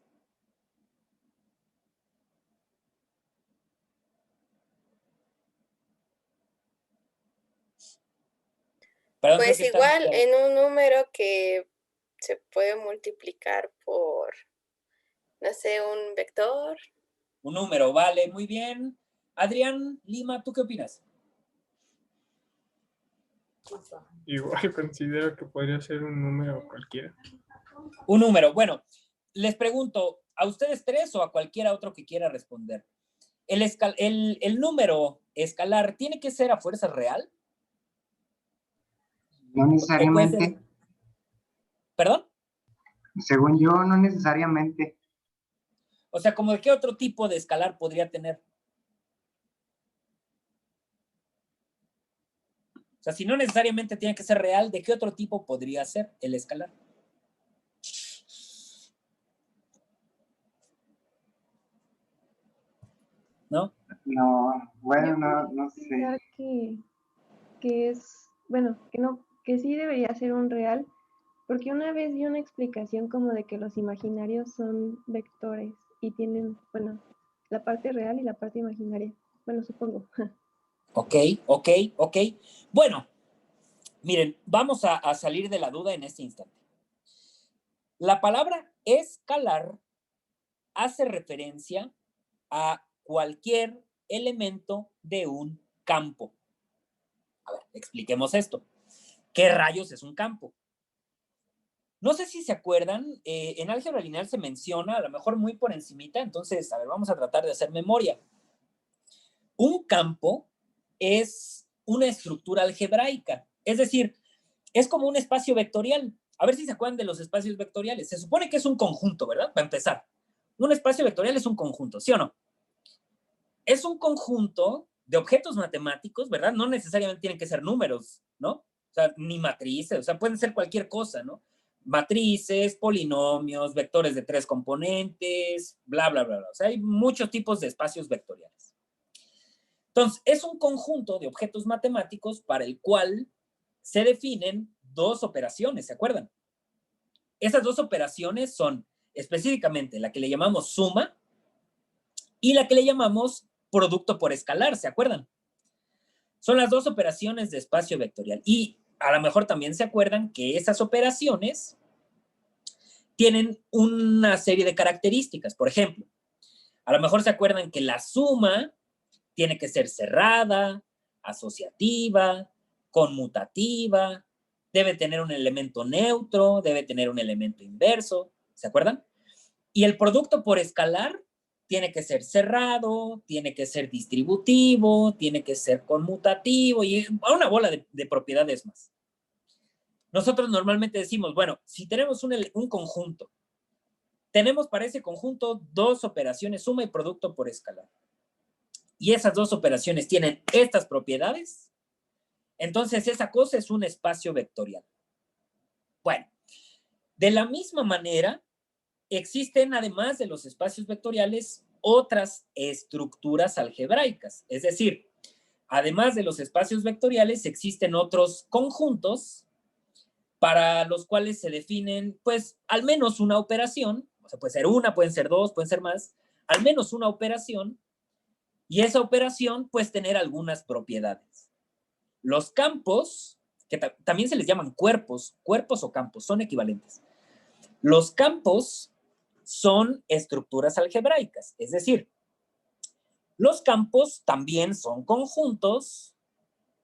Perdón, creo Pues que igual en un número que se puede multiplicar por, no sé, un vector. Un número, vale, muy bien. Adrián Lima, ¿tú qué opinas? Igual considero que podría ser un número cualquiera. Un número. Bueno, les pregunto, ¿a ustedes tres o a cualquiera otro que quiera responder? ¿El número escalar tiene que ser a fuerza real? No necesariamente. ¿Perdón? Según yo, no necesariamente. O sea, ¿como de qué otro tipo de escalar podría tener? O sea, si no necesariamente tiene que ser real, ¿de qué otro tipo podría ser el escalar? ¿No? No, bueno, Yo no sé. pensar que es, bueno, que no, que sí debería ser un real, Porque una vez vi una explicación como de que los imaginarios son vectores y tienen, bueno, la parte real y la parte imaginaria. Bueno, supongo. Ok. Bueno, miren, vamos a salir de la duda en este instante. La palabra escalar hace referencia a cualquier elemento de un campo. A ver, expliquemos esto. ¿Qué rayos es un campo? No sé si se acuerdan, en álgebra lineal se menciona, a lo mejor muy por encimita, entonces, a ver, vamos a tratar de hacer memoria. Un campo es una estructura algebraica, es decir, es como un espacio vectorial. A ver si se acuerdan de los espacios vectoriales. Se supone que es un conjunto, ¿verdad? Para empezar. Un espacio vectorial es un conjunto, ¿sí o no? Es un conjunto de objetos matemáticos, ¿verdad? No necesariamente tienen que ser números, ¿no? O sea, ni matrices, o sea, pueden ser cualquier cosa, ¿no? Matrices, polinomios, vectores de 3 componentes, bla, bla, bla, bla. O sea, hay muchos tipos de espacios vectoriales. Entonces, es un conjunto de objetos matemáticos para el cual se definen dos operaciones, ¿se acuerdan? Esas dos operaciones son específicamente la que le llamamos suma y la que le llamamos producto por escalar, ¿se acuerdan? Son las dos operaciones de espacio vectorial. Y a lo mejor también se acuerdan que esas operaciones tienen una serie de características. Por ejemplo, a lo mejor se acuerdan que la suma tiene que ser cerrada, asociativa, conmutativa, debe tener un elemento neutro, debe tener un elemento inverso, ¿se acuerdan? Y el producto por escalar tiene que ser cerrado, tiene que ser distributivo, tiene que ser conmutativo y una bola de propiedades más. Nosotros normalmente decimos, bueno, si tenemos un conjunto, tenemos para ese conjunto dos operaciones, suma y producto por escalar. Y esas dos operaciones tienen estas propiedades, entonces esa cosa es un espacio vectorial. Bueno, de la misma manera, existen además de los espacios vectoriales otras estructuras algebraicas. Es decir, además de los espacios vectoriales, existen otros conjuntos para los cuales se definen, pues, al menos una operación, o sea, puede ser una, pueden ser dos, pueden ser más, al menos una operación, y esa operación puede tener algunas propiedades. Los campos, que también se les llaman cuerpos o campos, son equivalentes. Los campos son estructuras algebraicas, es decir, los campos también son conjuntos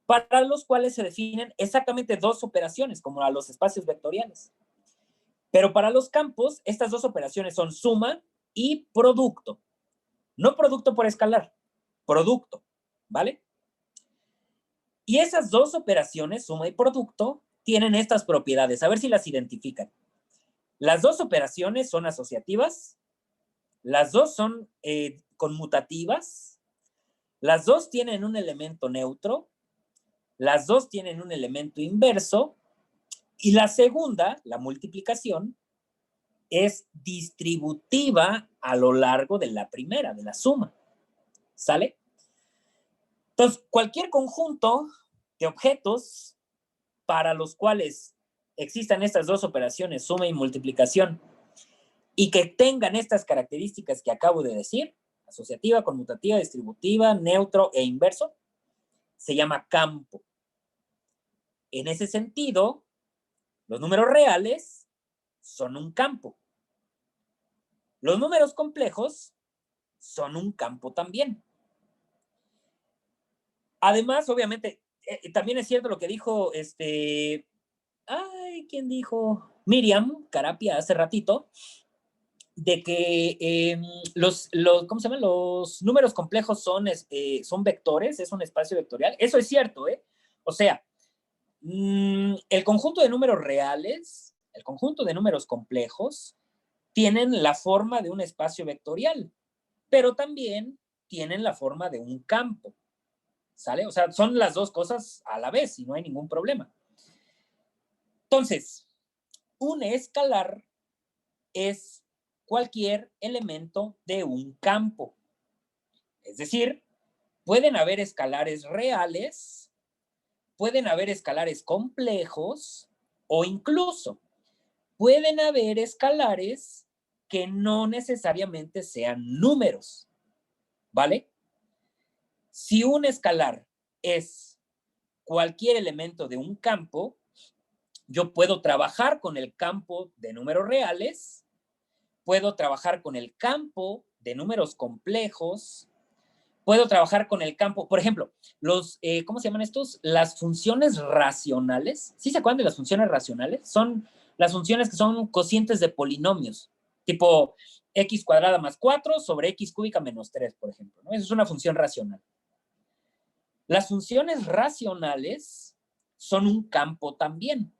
para los cuales se definen exactamente dos operaciones, como a los espacios vectoriales. Pero para los campos, estas dos operaciones son suma y producto. No producto por escalar, producto, ¿vale? Y esas dos operaciones, suma y producto, tienen estas propiedades. A ver si las identifican. Las dos operaciones son asociativas, las dos son conmutativas, las dos tienen un elemento neutro, las dos tienen un elemento inverso, y la segunda, la multiplicación, es distributiva a lo largo de la primera, de la suma. ¿Sale? Entonces, cualquier conjunto de objetos para los cuales existan estas dos operaciones, suma y multiplicación, y que tengan estas características que acabo de decir, asociativa, conmutativa, distributiva, neutro e inverso, se llama campo. En ese sentido, los números reales son un campo. Los números complejos son un campo también. Además, obviamente, también es cierto lo que dijo ¿quién dijo? Miriam Carapia hace ratito, de que ¿cómo se llaman? Los números complejos son vectores, es un espacio vectorial. Eso es cierto, ¿eh? O sea, el conjunto de números reales, el conjunto de números complejos, tienen la forma de un espacio vectorial, pero también tienen la forma de un campo. ¿Sale? O sea, son las dos cosas a la vez y no hay ningún problema. Entonces, un escalar es cualquier elemento de un campo. Es decir, pueden haber escalares reales, pueden haber escalares complejos o incluso pueden haber escalares que no necesariamente sean números, ¿vale? Si un escalar es cualquier elemento de un campo, yo puedo trabajar con el campo de números reales, puedo trabajar con el campo de números complejos, puedo trabajar con el campo, por ejemplo, ¿cómo se llaman estos? Las funciones racionales. ¿Sí se acuerdan de las funciones racionales? Son las funciones que son cocientes de polinomios, tipo x cuadrada más 4 sobre x cúbica menos 3, por ejemplo, ¿no? Eso es una función racional. Las funciones racionales son un campo también.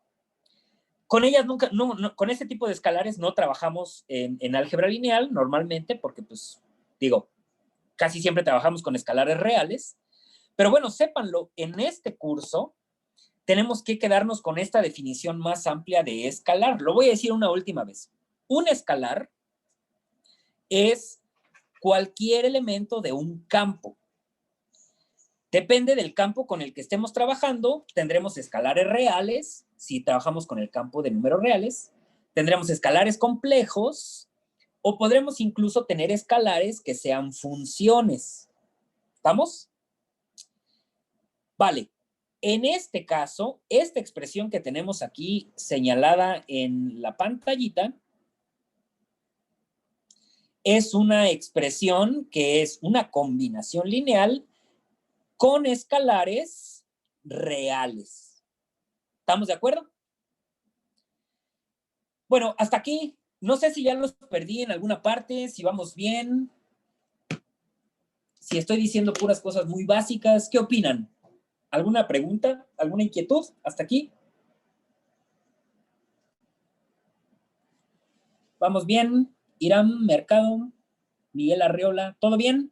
Con ellas nunca, con este tipo de escalares no trabajamos en álgebra lineal normalmente porque, pues, digo, casi siempre trabajamos con escalares reales. Pero bueno, sépanlo, en este curso tenemos que quedarnos con esta definición más amplia de escalar. Lo voy a decir una última vez. Un escalar es cualquier elemento de un campo. Depende del campo con el que estemos trabajando, tendremos escalares reales, si trabajamos con el campo de números reales, tendremos escalares complejos, o podremos incluso tener escalares que sean funciones. ¿Estamos? Vale. En este caso, esta expresión que tenemos aquí señalada en la pantallita es una expresión que es una combinación lineal con escalares reales. ¿Estamos de acuerdo? Bueno, hasta aquí. No sé si ya los perdí en alguna parte, si vamos bien, si estoy diciendo puras cosas muy básicas. ¿Qué opinan? ¿Alguna pregunta? ¿Alguna inquietud? ¿Hasta aquí? ¿Vamos bien? Irán, Mercado, Miguel Arreola, ¿todo bien?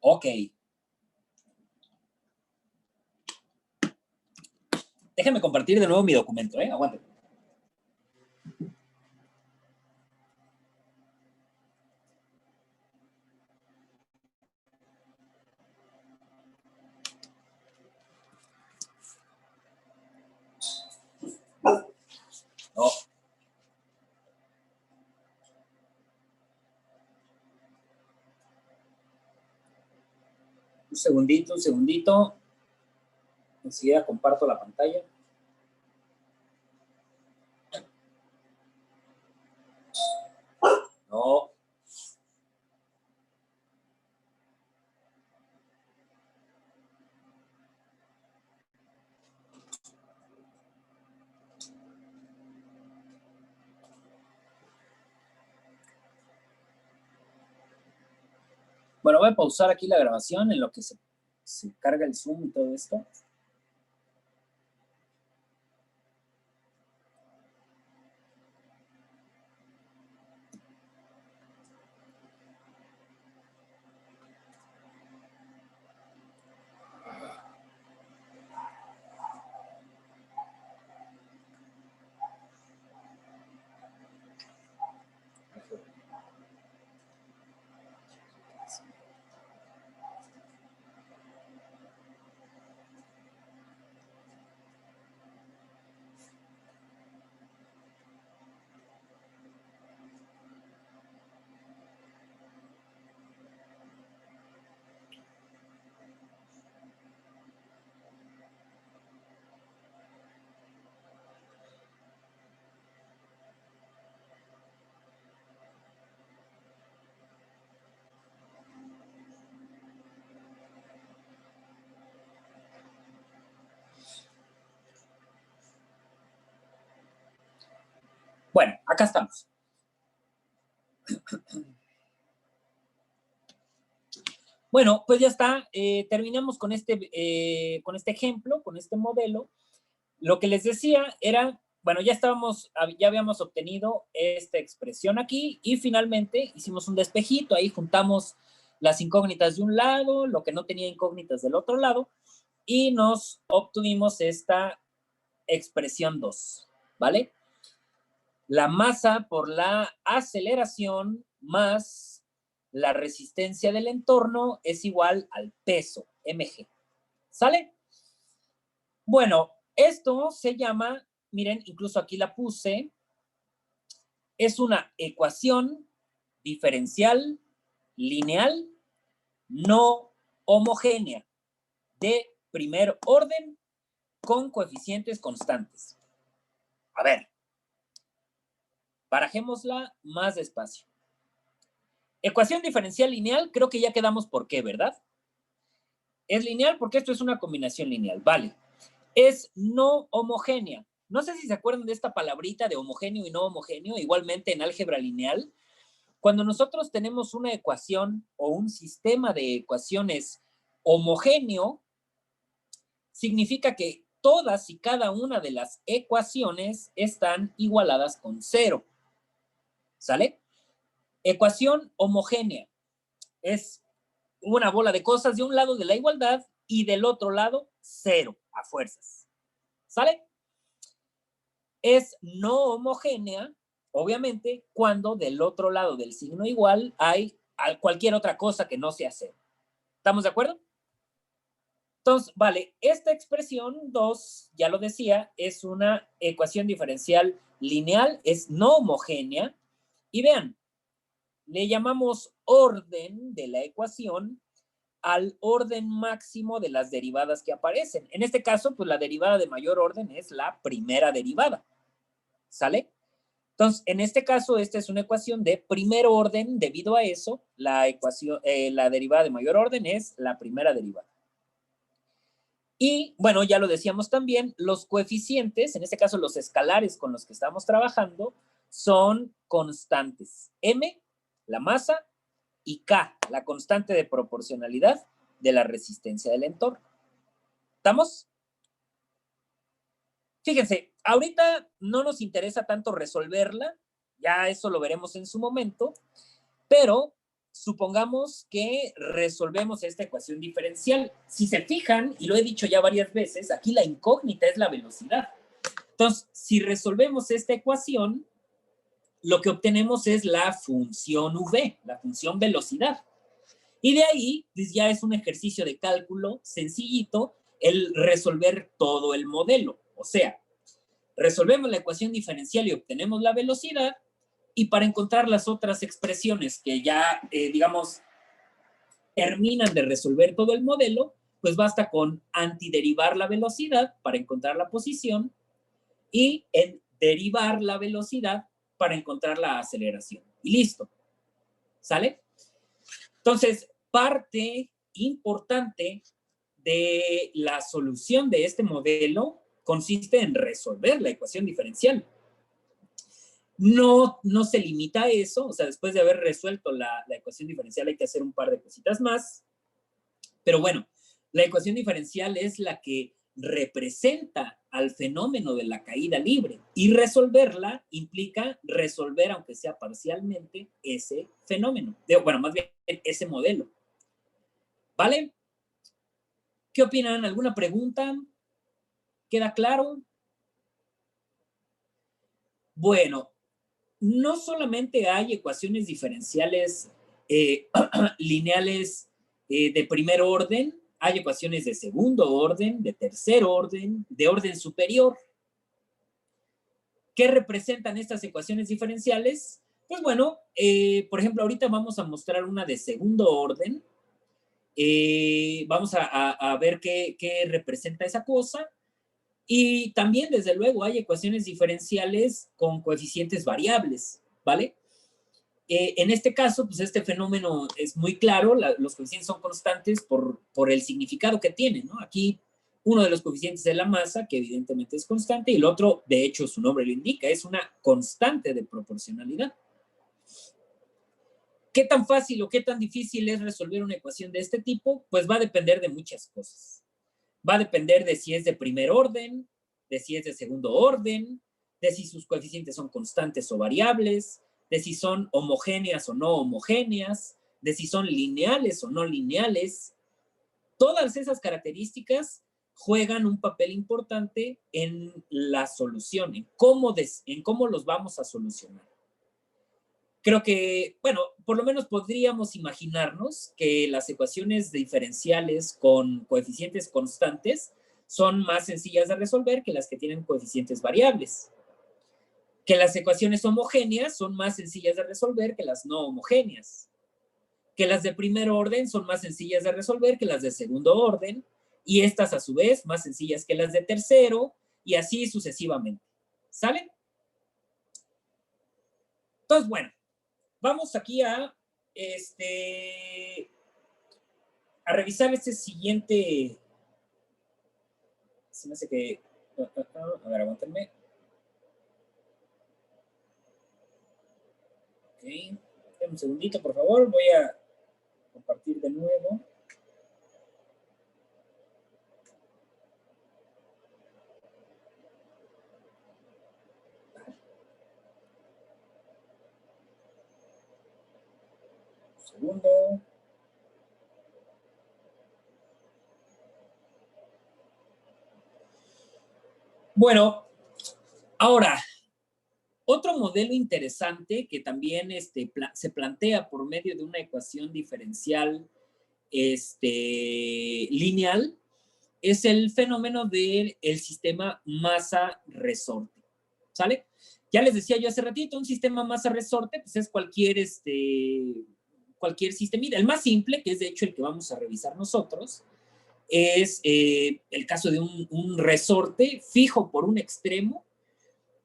Ok. Déjenme compartir de nuevo mi documento, aguante. No. Un segundito, un segundito. Enseguida comparto la pantalla. No. Bueno, voy a pausar aquí la grabación en lo que se carga el Zoom y todo esto. Bueno, acá estamos. Bueno, pues ya está. Terminamos con este ejemplo, con este modelo. Lo que les decía era, bueno, ya habíamos obtenido esta expresión aquí y finalmente hicimos un despejito. Ahí juntamos las incógnitas de un lado, lo que no tenía incógnitas del otro lado y nos obtuvimos esta expresión 2, ¿vale? La masa por la aceleración más la resistencia del entorno es igual al peso, mg. ¿Sale? Bueno, esto se llama, miren, incluso aquí la puse, es una ecuación diferencial lineal no homogénea de primer orden con coeficientes constantes. A ver, barajémosla más despacio. Ecuación diferencial lineal, creo que ya quedamos por qué, ¿verdad? Es lineal porque esto es una combinación lineal, vale. Es no homogénea. No sé si se acuerdan de esta palabrita de homogéneo y no homogéneo, igualmente en álgebra lineal. Cuando nosotros tenemos una ecuación o un sistema de ecuaciones homogéneo, significa que todas y cada una de las ecuaciones están igualadas con 0. ¿Sale? Ecuación homogénea es una bola de cosas de un lado de la igualdad y del otro lado 0 a fuerzas. ¿Sale? Es no homogénea, obviamente, cuando del otro lado del signo igual hay cualquier otra cosa que no sea 0. ¿Estamos de acuerdo? Entonces, vale, esta expresión 2, ya lo decía, es una ecuación diferencial lineal, es no homogénea. Y vean, le llamamos orden de la ecuación al orden máximo de las derivadas que aparecen. En este caso, pues la derivada de mayor orden es la primera derivada. ¿Sale? Entonces, en este caso, esta es una ecuación de primer orden. Debido a eso, la derivada de mayor orden es la primera derivada. Y, bueno, ya lo decíamos también, los coeficientes, en este caso los escalares con los que estamos trabajando, son constantes. M, la masa, y K, la constante de proporcionalidad de la resistencia del entorno. ¿Estamos? Fíjense, ahorita no nos interesa tanto resolverla, ya eso lo veremos en su momento, pero supongamos que resolvemos esta ecuación diferencial. Si se fijan, y lo he dicho ya varias veces, aquí la incógnita es la velocidad. Entonces, si resolvemos esta ecuación, lo que obtenemos es la función v, la función velocidad. Y de ahí, pues ya es un ejercicio de cálculo sencillito el resolver todo el modelo. O sea, resolvemos la ecuación diferencial y obtenemos la velocidad, y para encontrar las otras expresiones que ya, digamos, terminan de resolver todo el modelo, pues basta con antiderivar la velocidad para encontrar la posición y en derivar la velocidad para encontrar la aceleración. Y listo. ¿Sale? Entonces, parte importante de la solución de este modelo consiste en resolver la ecuación diferencial. No se limita a eso, o sea, después de haber resuelto la ecuación diferencial hay que hacer un par de cositas más, pero bueno, la ecuación diferencial es la que representa al fenómeno de la caída libre y resolverla implica resolver, aunque sea parcialmente, ese fenómeno, bueno, más bien ese modelo. ¿Vale? ¿Qué opinan? ¿Alguna pregunta? ¿Queda claro? Bueno, no solamente hay ecuaciones diferenciales lineales de primer orden, hay ecuaciones de segundo orden, de tercer orden, de orden superior. ¿Qué representan estas ecuaciones diferenciales? Pues bueno, por ejemplo, ahorita vamos a mostrar una de segundo orden. Vamos a ver qué representa esa cosa. Y también, desde luego, hay ecuaciones diferenciales con coeficientes variables, ¿vale? En este caso, pues este fenómeno es muy claro, los coeficientes son constantes por el significado que tienen, ¿no? Aquí uno de los coeficientes es la masa, que evidentemente es constante, y el otro, de hecho, su nombre lo indica, es una constante de proporcionalidad. ¿Qué tan fácil o qué tan difícil es resolver una ecuación de este tipo? Pues va a depender de muchas cosas. Va a depender de si es de primer orden, de si es de segundo orden, de si sus coeficientes son constantes o variables, de si son homogéneas o no homogéneas, de si son lineales o no lineales. Todas esas características juegan un papel importante en la solución, en cómo los vamos a solucionar. Creo que, bueno, por lo menos podríamos imaginarnos que las ecuaciones diferenciales con coeficientes constantes son más sencillas de resolver que las que tienen coeficientes variables. Que las ecuaciones homogéneas son más sencillas de resolver que las no homogéneas. Que las de primer orden son más sencillas de resolver que las de segundo orden, y estas a su vez más sencillas que las de tercero, y así sucesivamente. ¿Sale? Entonces, bueno, vamos aquí a revisar este siguiente. Se me hace que. A ver, aguántenme. Ok. Un segundito, por favor. Voy a compartir de nuevo. Un segundo. Bueno, ahora, otro modelo interesante que también se plantea por medio de una ecuación diferencial lineal es el fenómeno del sistema masa-resorte. ¿Sale? Ya les decía yo hace ratito, un sistema masa-resorte pues es cualquier sistemita. El más simple, que es de hecho el que vamos a revisar nosotros, es el caso de un resorte fijo por un extremo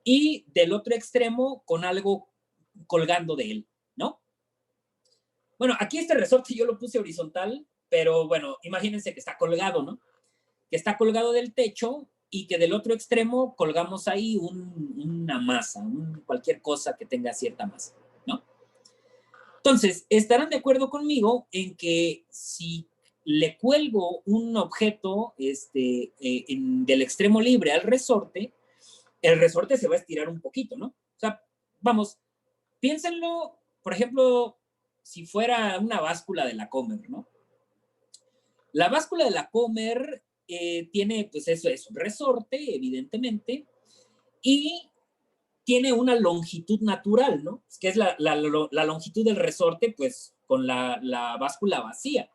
y del otro extremo con algo colgando de él, ¿no? Bueno, aquí este resorte yo lo puse horizontal, pero bueno, imagínense que está colgado, ¿no? Que está colgado del techo y que del otro extremo colgamos ahí una masa, cualquier cosa que tenga cierta masa, ¿no? Entonces, estarán de acuerdo conmigo en que si le cuelgo un objeto del extremo libre al resorte, el resorte se va a estirar un poquito, ¿no? O sea, vamos, piénsenlo, por ejemplo, si fuera una báscula de la Comer, ¿no? La báscula de la Comer tiene, pues eso es un resorte, evidentemente, y tiene una longitud natural, ¿no? Que es la longitud del resorte, pues, con la báscula vacía.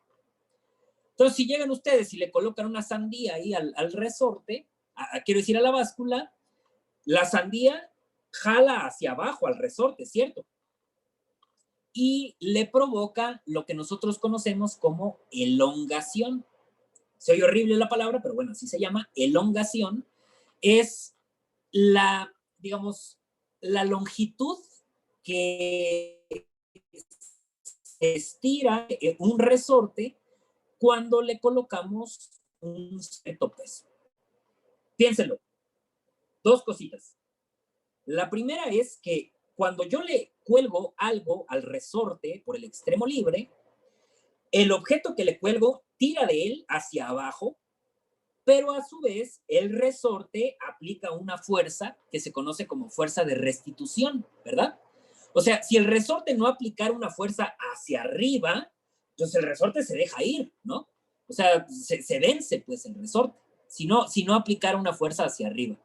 Entonces, si llegan ustedes y le colocan una sandía ahí al resorte, quiero decir a la báscula, la sandía jala hacia abajo al resorte, ¿cierto? Y le provoca lo que nosotros conocemos como elongación. Se oye horrible la palabra, pero bueno, así se llama. Elongación es digamos, la longitud que estira un resorte cuando le colocamos un cierto peso. Piénsenlo. Dos cositas. La primera es que cuando yo le cuelgo algo al resorte por el extremo libre, el objeto que le cuelgo tira de él hacia abajo, pero a su vez el resorte aplica una fuerza que se conoce como fuerza de restitución, ¿verdad? O sea, si el resorte no aplicara una fuerza hacia arriba, entonces el resorte se deja ir, ¿no? O sea, se vence pues el resorte, si no aplicara una fuerza hacia arriba.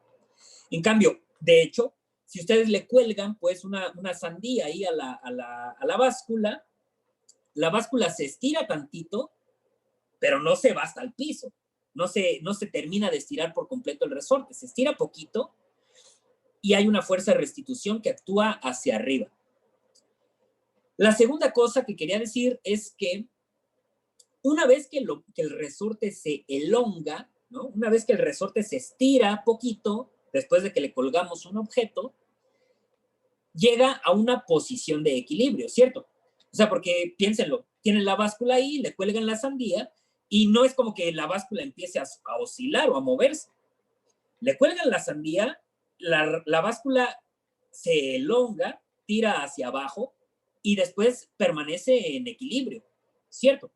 En cambio, de hecho, si ustedes le cuelgan pues una sandía ahí a la báscula, la báscula se estira tantito, pero no se va hasta el piso. No se termina de estirar por completo el resorte, se estira poquito y hay una fuerza de restitución que actúa hacia arriba. La segunda cosa que quería decir es que una vez que el resorte se elonga, ¿no? Una vez que el resorte se estira poquito, después de que le colgamos un objeto, llega a una posición de equilibrio, ¿cierto? O sea, porque piénsenlo, tienen la báscula ahí, le cuelgan la sandía, y no es como que la báscula empiece a oscilar o a moverse. Le cuelgan la sandía, la báscula se elonga, tira hacia abajo y después permanece en equilibrio, ¿cierto?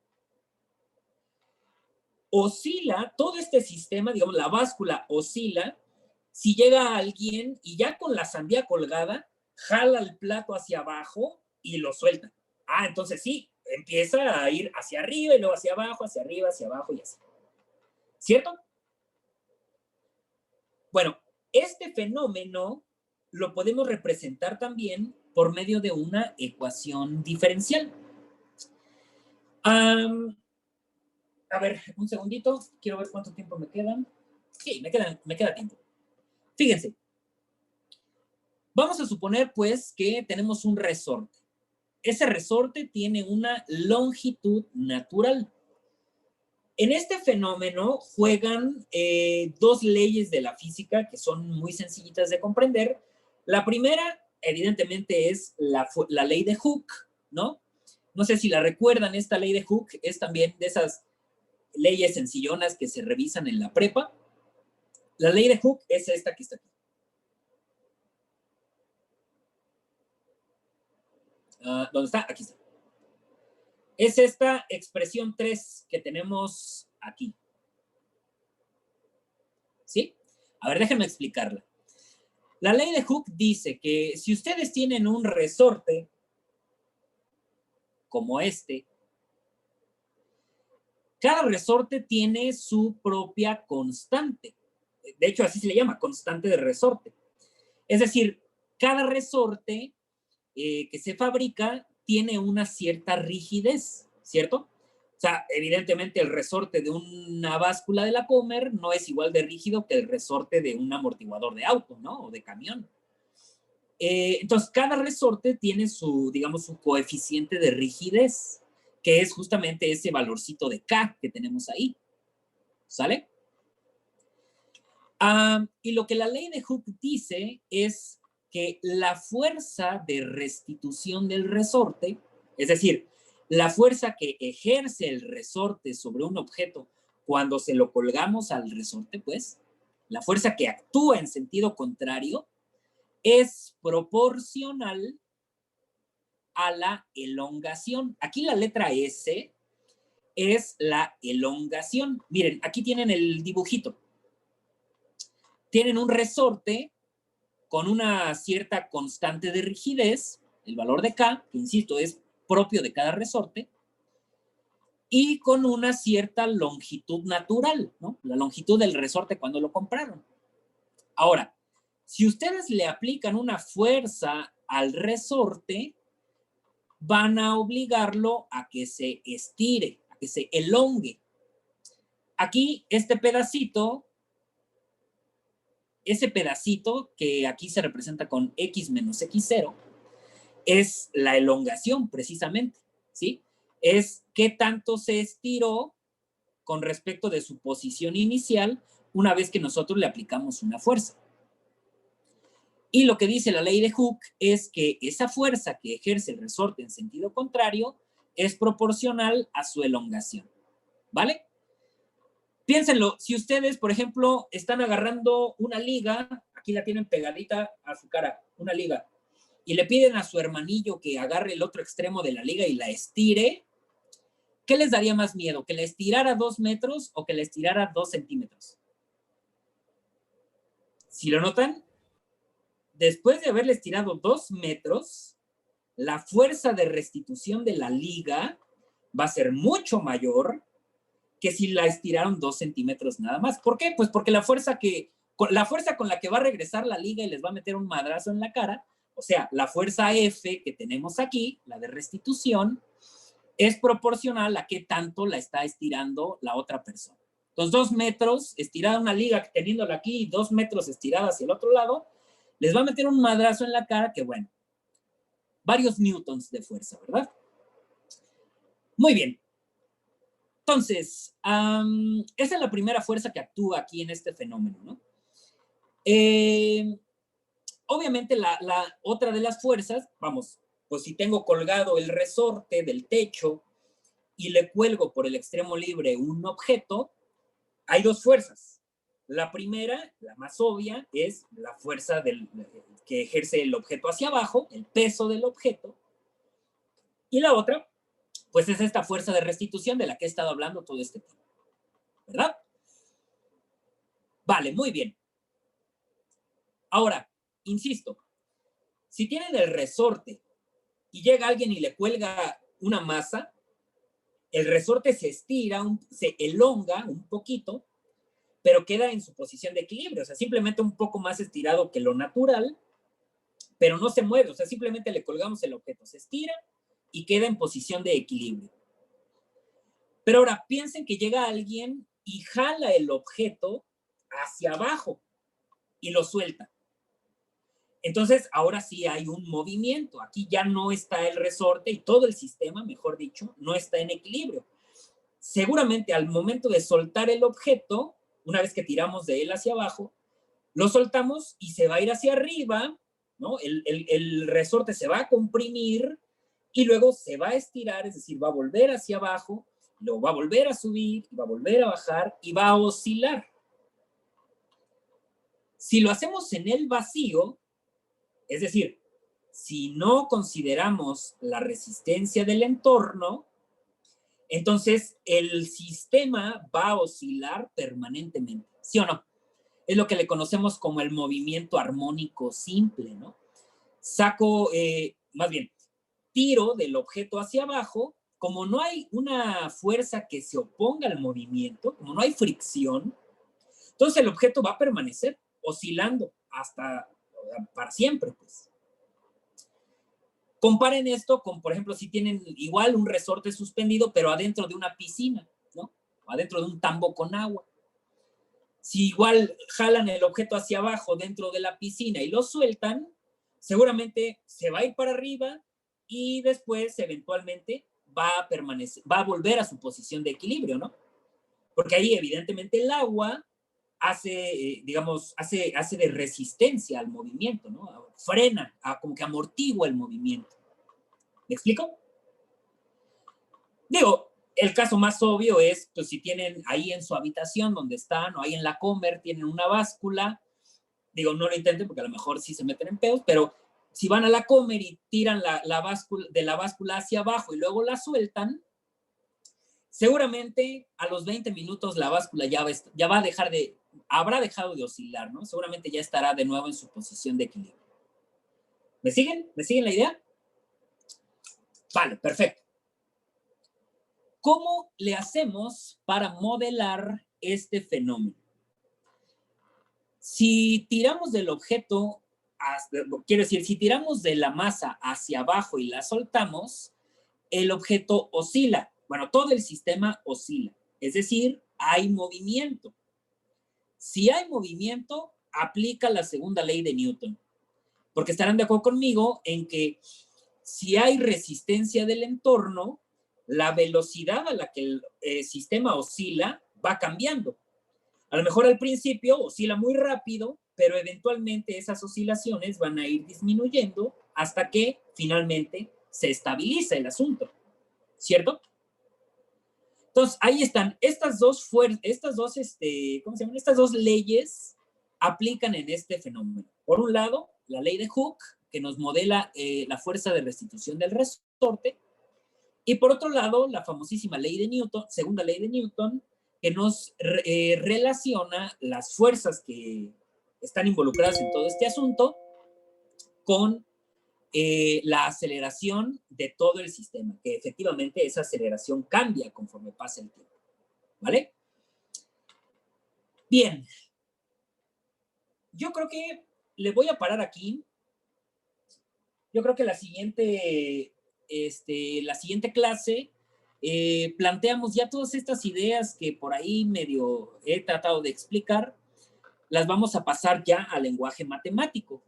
Oscila, todo este sistema, digamos, la báscula oscila, si llega alguien y ya con la sandía colgada, jala el plato hacia abajo y lo suelta. Entonces sí, empieza a ir hacia arriba y luego hacia abajo, hacia arriba, hacia abajo y así. ¿Cierto? Bueno, este fenómeno lo podemos representar también por medio de una ecuación diferencial. A ver, un segundito. Quiero ver cuánto tiempo me queda. Sí, me queda tiempo. Fíjense. Vamos a suponer, pues, que tenemos un resorte. Ese resorte tiene una longitud natural. En este fenómeno juegan dos leyes de la física que son muy sencillitas de comprender. La primera, evidentemente, es la ley de Hooke, ¿no? No sé si la recuerdan, esta ley de Hooke es también de esas leyes sencillonas que se revisan en la prepa. La ley de Hooke es esta que está aquí. ¿Dónde está? Aquí está. Es esta expresión 3 que tenemos aquí. ¿Sí? A ver, déjenme explicarla. La ley de Hooke dice que si ustedes tienen un resorte como este, cada resorte tiene su propia constante. De hecho, así se le llama, constante de resorte. Es decir, cada resorte que se fabrica tiene una cierta rigidez, ¿cierto? O sea, evidentemente el resorte de una báscula de la Comer no es igual de rígido que el resorte de un amortiguador de auto, ¿no? O de camión. Entonces, cada resorte tiene su, digamos, su coeficiente de rigidez, que es justamente ese valorcito de K que tenemos ahí. ¿Sale? Y lo que la ley de Hooke dice es que la fuerza de restitución del resorte, es decir, la fuerza que ejerce el resorte sobre un objeto cuando se lo colgamos al resorte, pues, la fuerza que actúa en sentido contrario, es proporcional a la elongación. Aquí la letra S es la elongación. Miren, aquí tienen el dibujito. Tienen un resorte con una cierta constante de rigidez, el valor de K, que insisto, es propio de cada resorte, y con una cierta longitud natural, ¿no? La longitud del resorte cuando lo compraron. Ahora, si ustedes le aplican una fuerza al resorte, van a obligarlo a que se estire, a que se elongue. Aquí, este pedacito, ese pedacito que aquí se representa con X menos X0, es la elongación precisamente, ¿sí? Es qué tanto se estiró con respecto de su posición inicial una vez que nosotros le aplicamos una fuerza. Y lo que dice la ley de Hooke es que esa fuerza que ejerce el resorte en sentido contrario es proporcional a su elongación, ¿vale? Piénsenlo, si ustedes, por ejemplo, están agarrando una liga, aquí la tienen pegadita a su cara, una liga, y le piden a su hermanillo que agarre el otro extremo de la liga y la estire, ¿qué les daría más miedo? ¿Que la estirara 2 metros o que la estirara 2 centímetros? ¿Sí lo notan? Después de haberle estirado 2 metros, la fuerza de restitución de la liga va a ser mucho mayor que si la estiraron 2 centímetros nada más. ¿Por qué? Pues porque la fuerza con la que va a regresar la liga y les va a meter un madrazo en la cara, o sea, la fuerza F que tenemos aquí, la de restitución, es proporcional a qué tanto la está estirando la otra persona. Entonces, 2 metros, estirada una liga teniéndola aquí y 2 metros estirada hacia el otro lado, les va a meter un madrazo en la cara que, bueno, varios newtons de fuerza, ¿verdad? Muy bien. Entonces, esa es la primera fuerza que actúa aquí en este fenómeno, ¿no? Obviamente, la otra de las fuerzas, vamos, pues si tengo colgado el resorte del techo y le cuelgo por el extremo libre un objeto, hay dos fuerzas. La primera, la más obvia, es la fuerza que ejerce el objeto hacia abajo, el peso del objeto. Y la otra, pues es esta fuerza de restitución de la que he estado hablando todo este tiempo. ¿Verdad? Vale, muy bien. Ahora, insisto, si tienen el resorte y llega alguien y le cuelga una masa, el resorte se estira, se elonga un poquito, pero queda en su posición de equilibrio, o sea, simplemente un poco más estirado que lo natural, pero no se mueve, o sea, simplemente le colgamos el objeto, se estira y queda en posición de equilibrio. Pero ahora piensen que llega alguien y jala el objeto hacia abajo y lo suelta. Entonces, ahora sí hay un movimiento. Aquí ya no está el resorte y todo el sistema, mejor dicho, no está en equilibrio. Seguramente al momento de soltar el objeto, una vez que tiramos de él hacia abajo, lo soltamos y se va a ir hacia arriba, ¿no? El resorte se va a comprimir y luego se va a estirar, es decir, va a volver hacia abajo, lo va a volver a subir, va a volver a bajar y va a oscilar. Si lo hacemos en el vacío, es decir, si no consideramos la resistencia del entorno, entonces el sistema va a oscilar permanentemente, ¿sí o no? Es lo que le conocemos como el movimiento armónico simple, ¿no? Más bien, tiro del objeto hacia abajo, como no hay una fuerza que se oponga al movimiento, como no hay fricción, entonces el objeto va a permanecer oscilando para siempre, pues. Comparen esto con, por ejemplo, si tienen igual un resorte suspendido, pero adentro de una piscina, ¿no? O adentro de un tambo con agua. Si igual jalan el objeto hacia abajo dentro de la piscina y lo sueltan, seguramente se va a ir para arriba y después eventualmente va a volver a su posición de equilibrio, ¿no? Porque ahí evidentemente el agua hace de resistencia al movimiento, ¿no? Frena, como que amortigua el movimiento. ¿Me explico? Digo, el caso más obvio es, pues, si tienen ahí en su habitación donde están, o ahí en la Comer, tienen una báscula, digo, no lo intenten porque a lo mejor sí se meten en pedos, pero si van a la Comer y tiran la báscula hacia abajo y luego la sueltan, seguramente a los 20 minutos la báscula habrá dejado de oscilar, ¿no? Seguramente ya estará de nuevo en su posición de equilibrio. ¿Me siguen? ¿Me siguen la idea? Vale, perfecto. ¿Cómo le hacemos para modelar este fenómeno? Si tiramos del objeto, quiero decir, si tiramos de la masa hacia abajo y la soltamos, el objeto oscila. Bueno, todo el sistema oscila. Es decir, hay movimiento. Si hay movimiento, aplica la segunda ley de Newton. Porque estarán de acuerdo conmigo en que si hay resistencia del entorno, la velocidad a la que el sistema oscila va cambiando. A lo mejor al principio oscila muy rápido, pero eventualmente esas oscilaciones van a ir disminuyendo hasta que finalmente se estabiliza el asunto. ¿Cierto? Entonces, ahí están. Estas dos leyes aplican en este fenómeno. Por un lado, la ley de Hooke, que nos modela la fuerza de restitución del resorte, y por otro lado, la famosísima ley de Newton, segunda ley de Newton, que nos relaciona las fuerzas que están involucradas en todo este asunto con la aceleración de todo el sistema, que efectivamente esa aceleración cambia conforme pasa el tiempo. ¿Vale? Bien. Yo creo que le voy a parar aquí. Yo creo que la siguiente clase planteamos ya todas estas ideas que por ahí medio he tratado de explicar, las vamos a pasar ya al lenguaje matemático.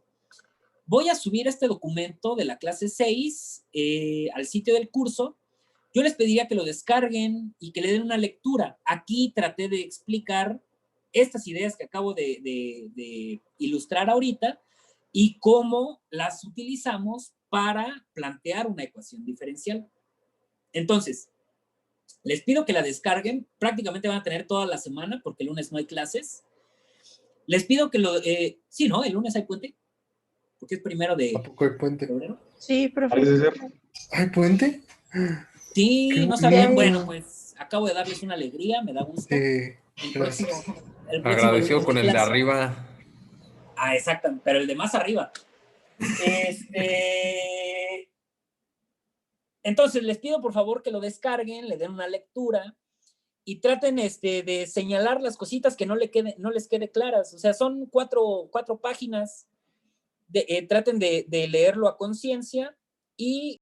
Voy a subir este documento de la clase 6 al sitio del curso. Yo les pediría que lo descarguen y que le den una lectura. Aquí traté de explicar estas ideas que acabo de ilustrar ahorita y cómo las utilizamos para plantear una ecuación diferencial. Entonces, les pido que la descarguen. Prácticamente van a tener toda la semana porque el lunes no hay clases. Les pido que sí, ¿no? El lunes hay puente. Porque es primero de... ¿A poco hay puente? ¿Febrero? Sí, profe. Parece ser. ¿Hay puente? Sí, Qué no sabían. bueno. Bueno, pues acabo de darles una alegría, me da gusto. Gracias. El próximo Agradecido lunes con hay el de clase. arriba. Ah, exacto, pero el de más arriba. Entonces, les pido por favor que lo descarguen, le den una lectura y traten de señalar las cositas que no les quede claras. O sea, son cuatro páginas. Traten de leerlo a conciencia y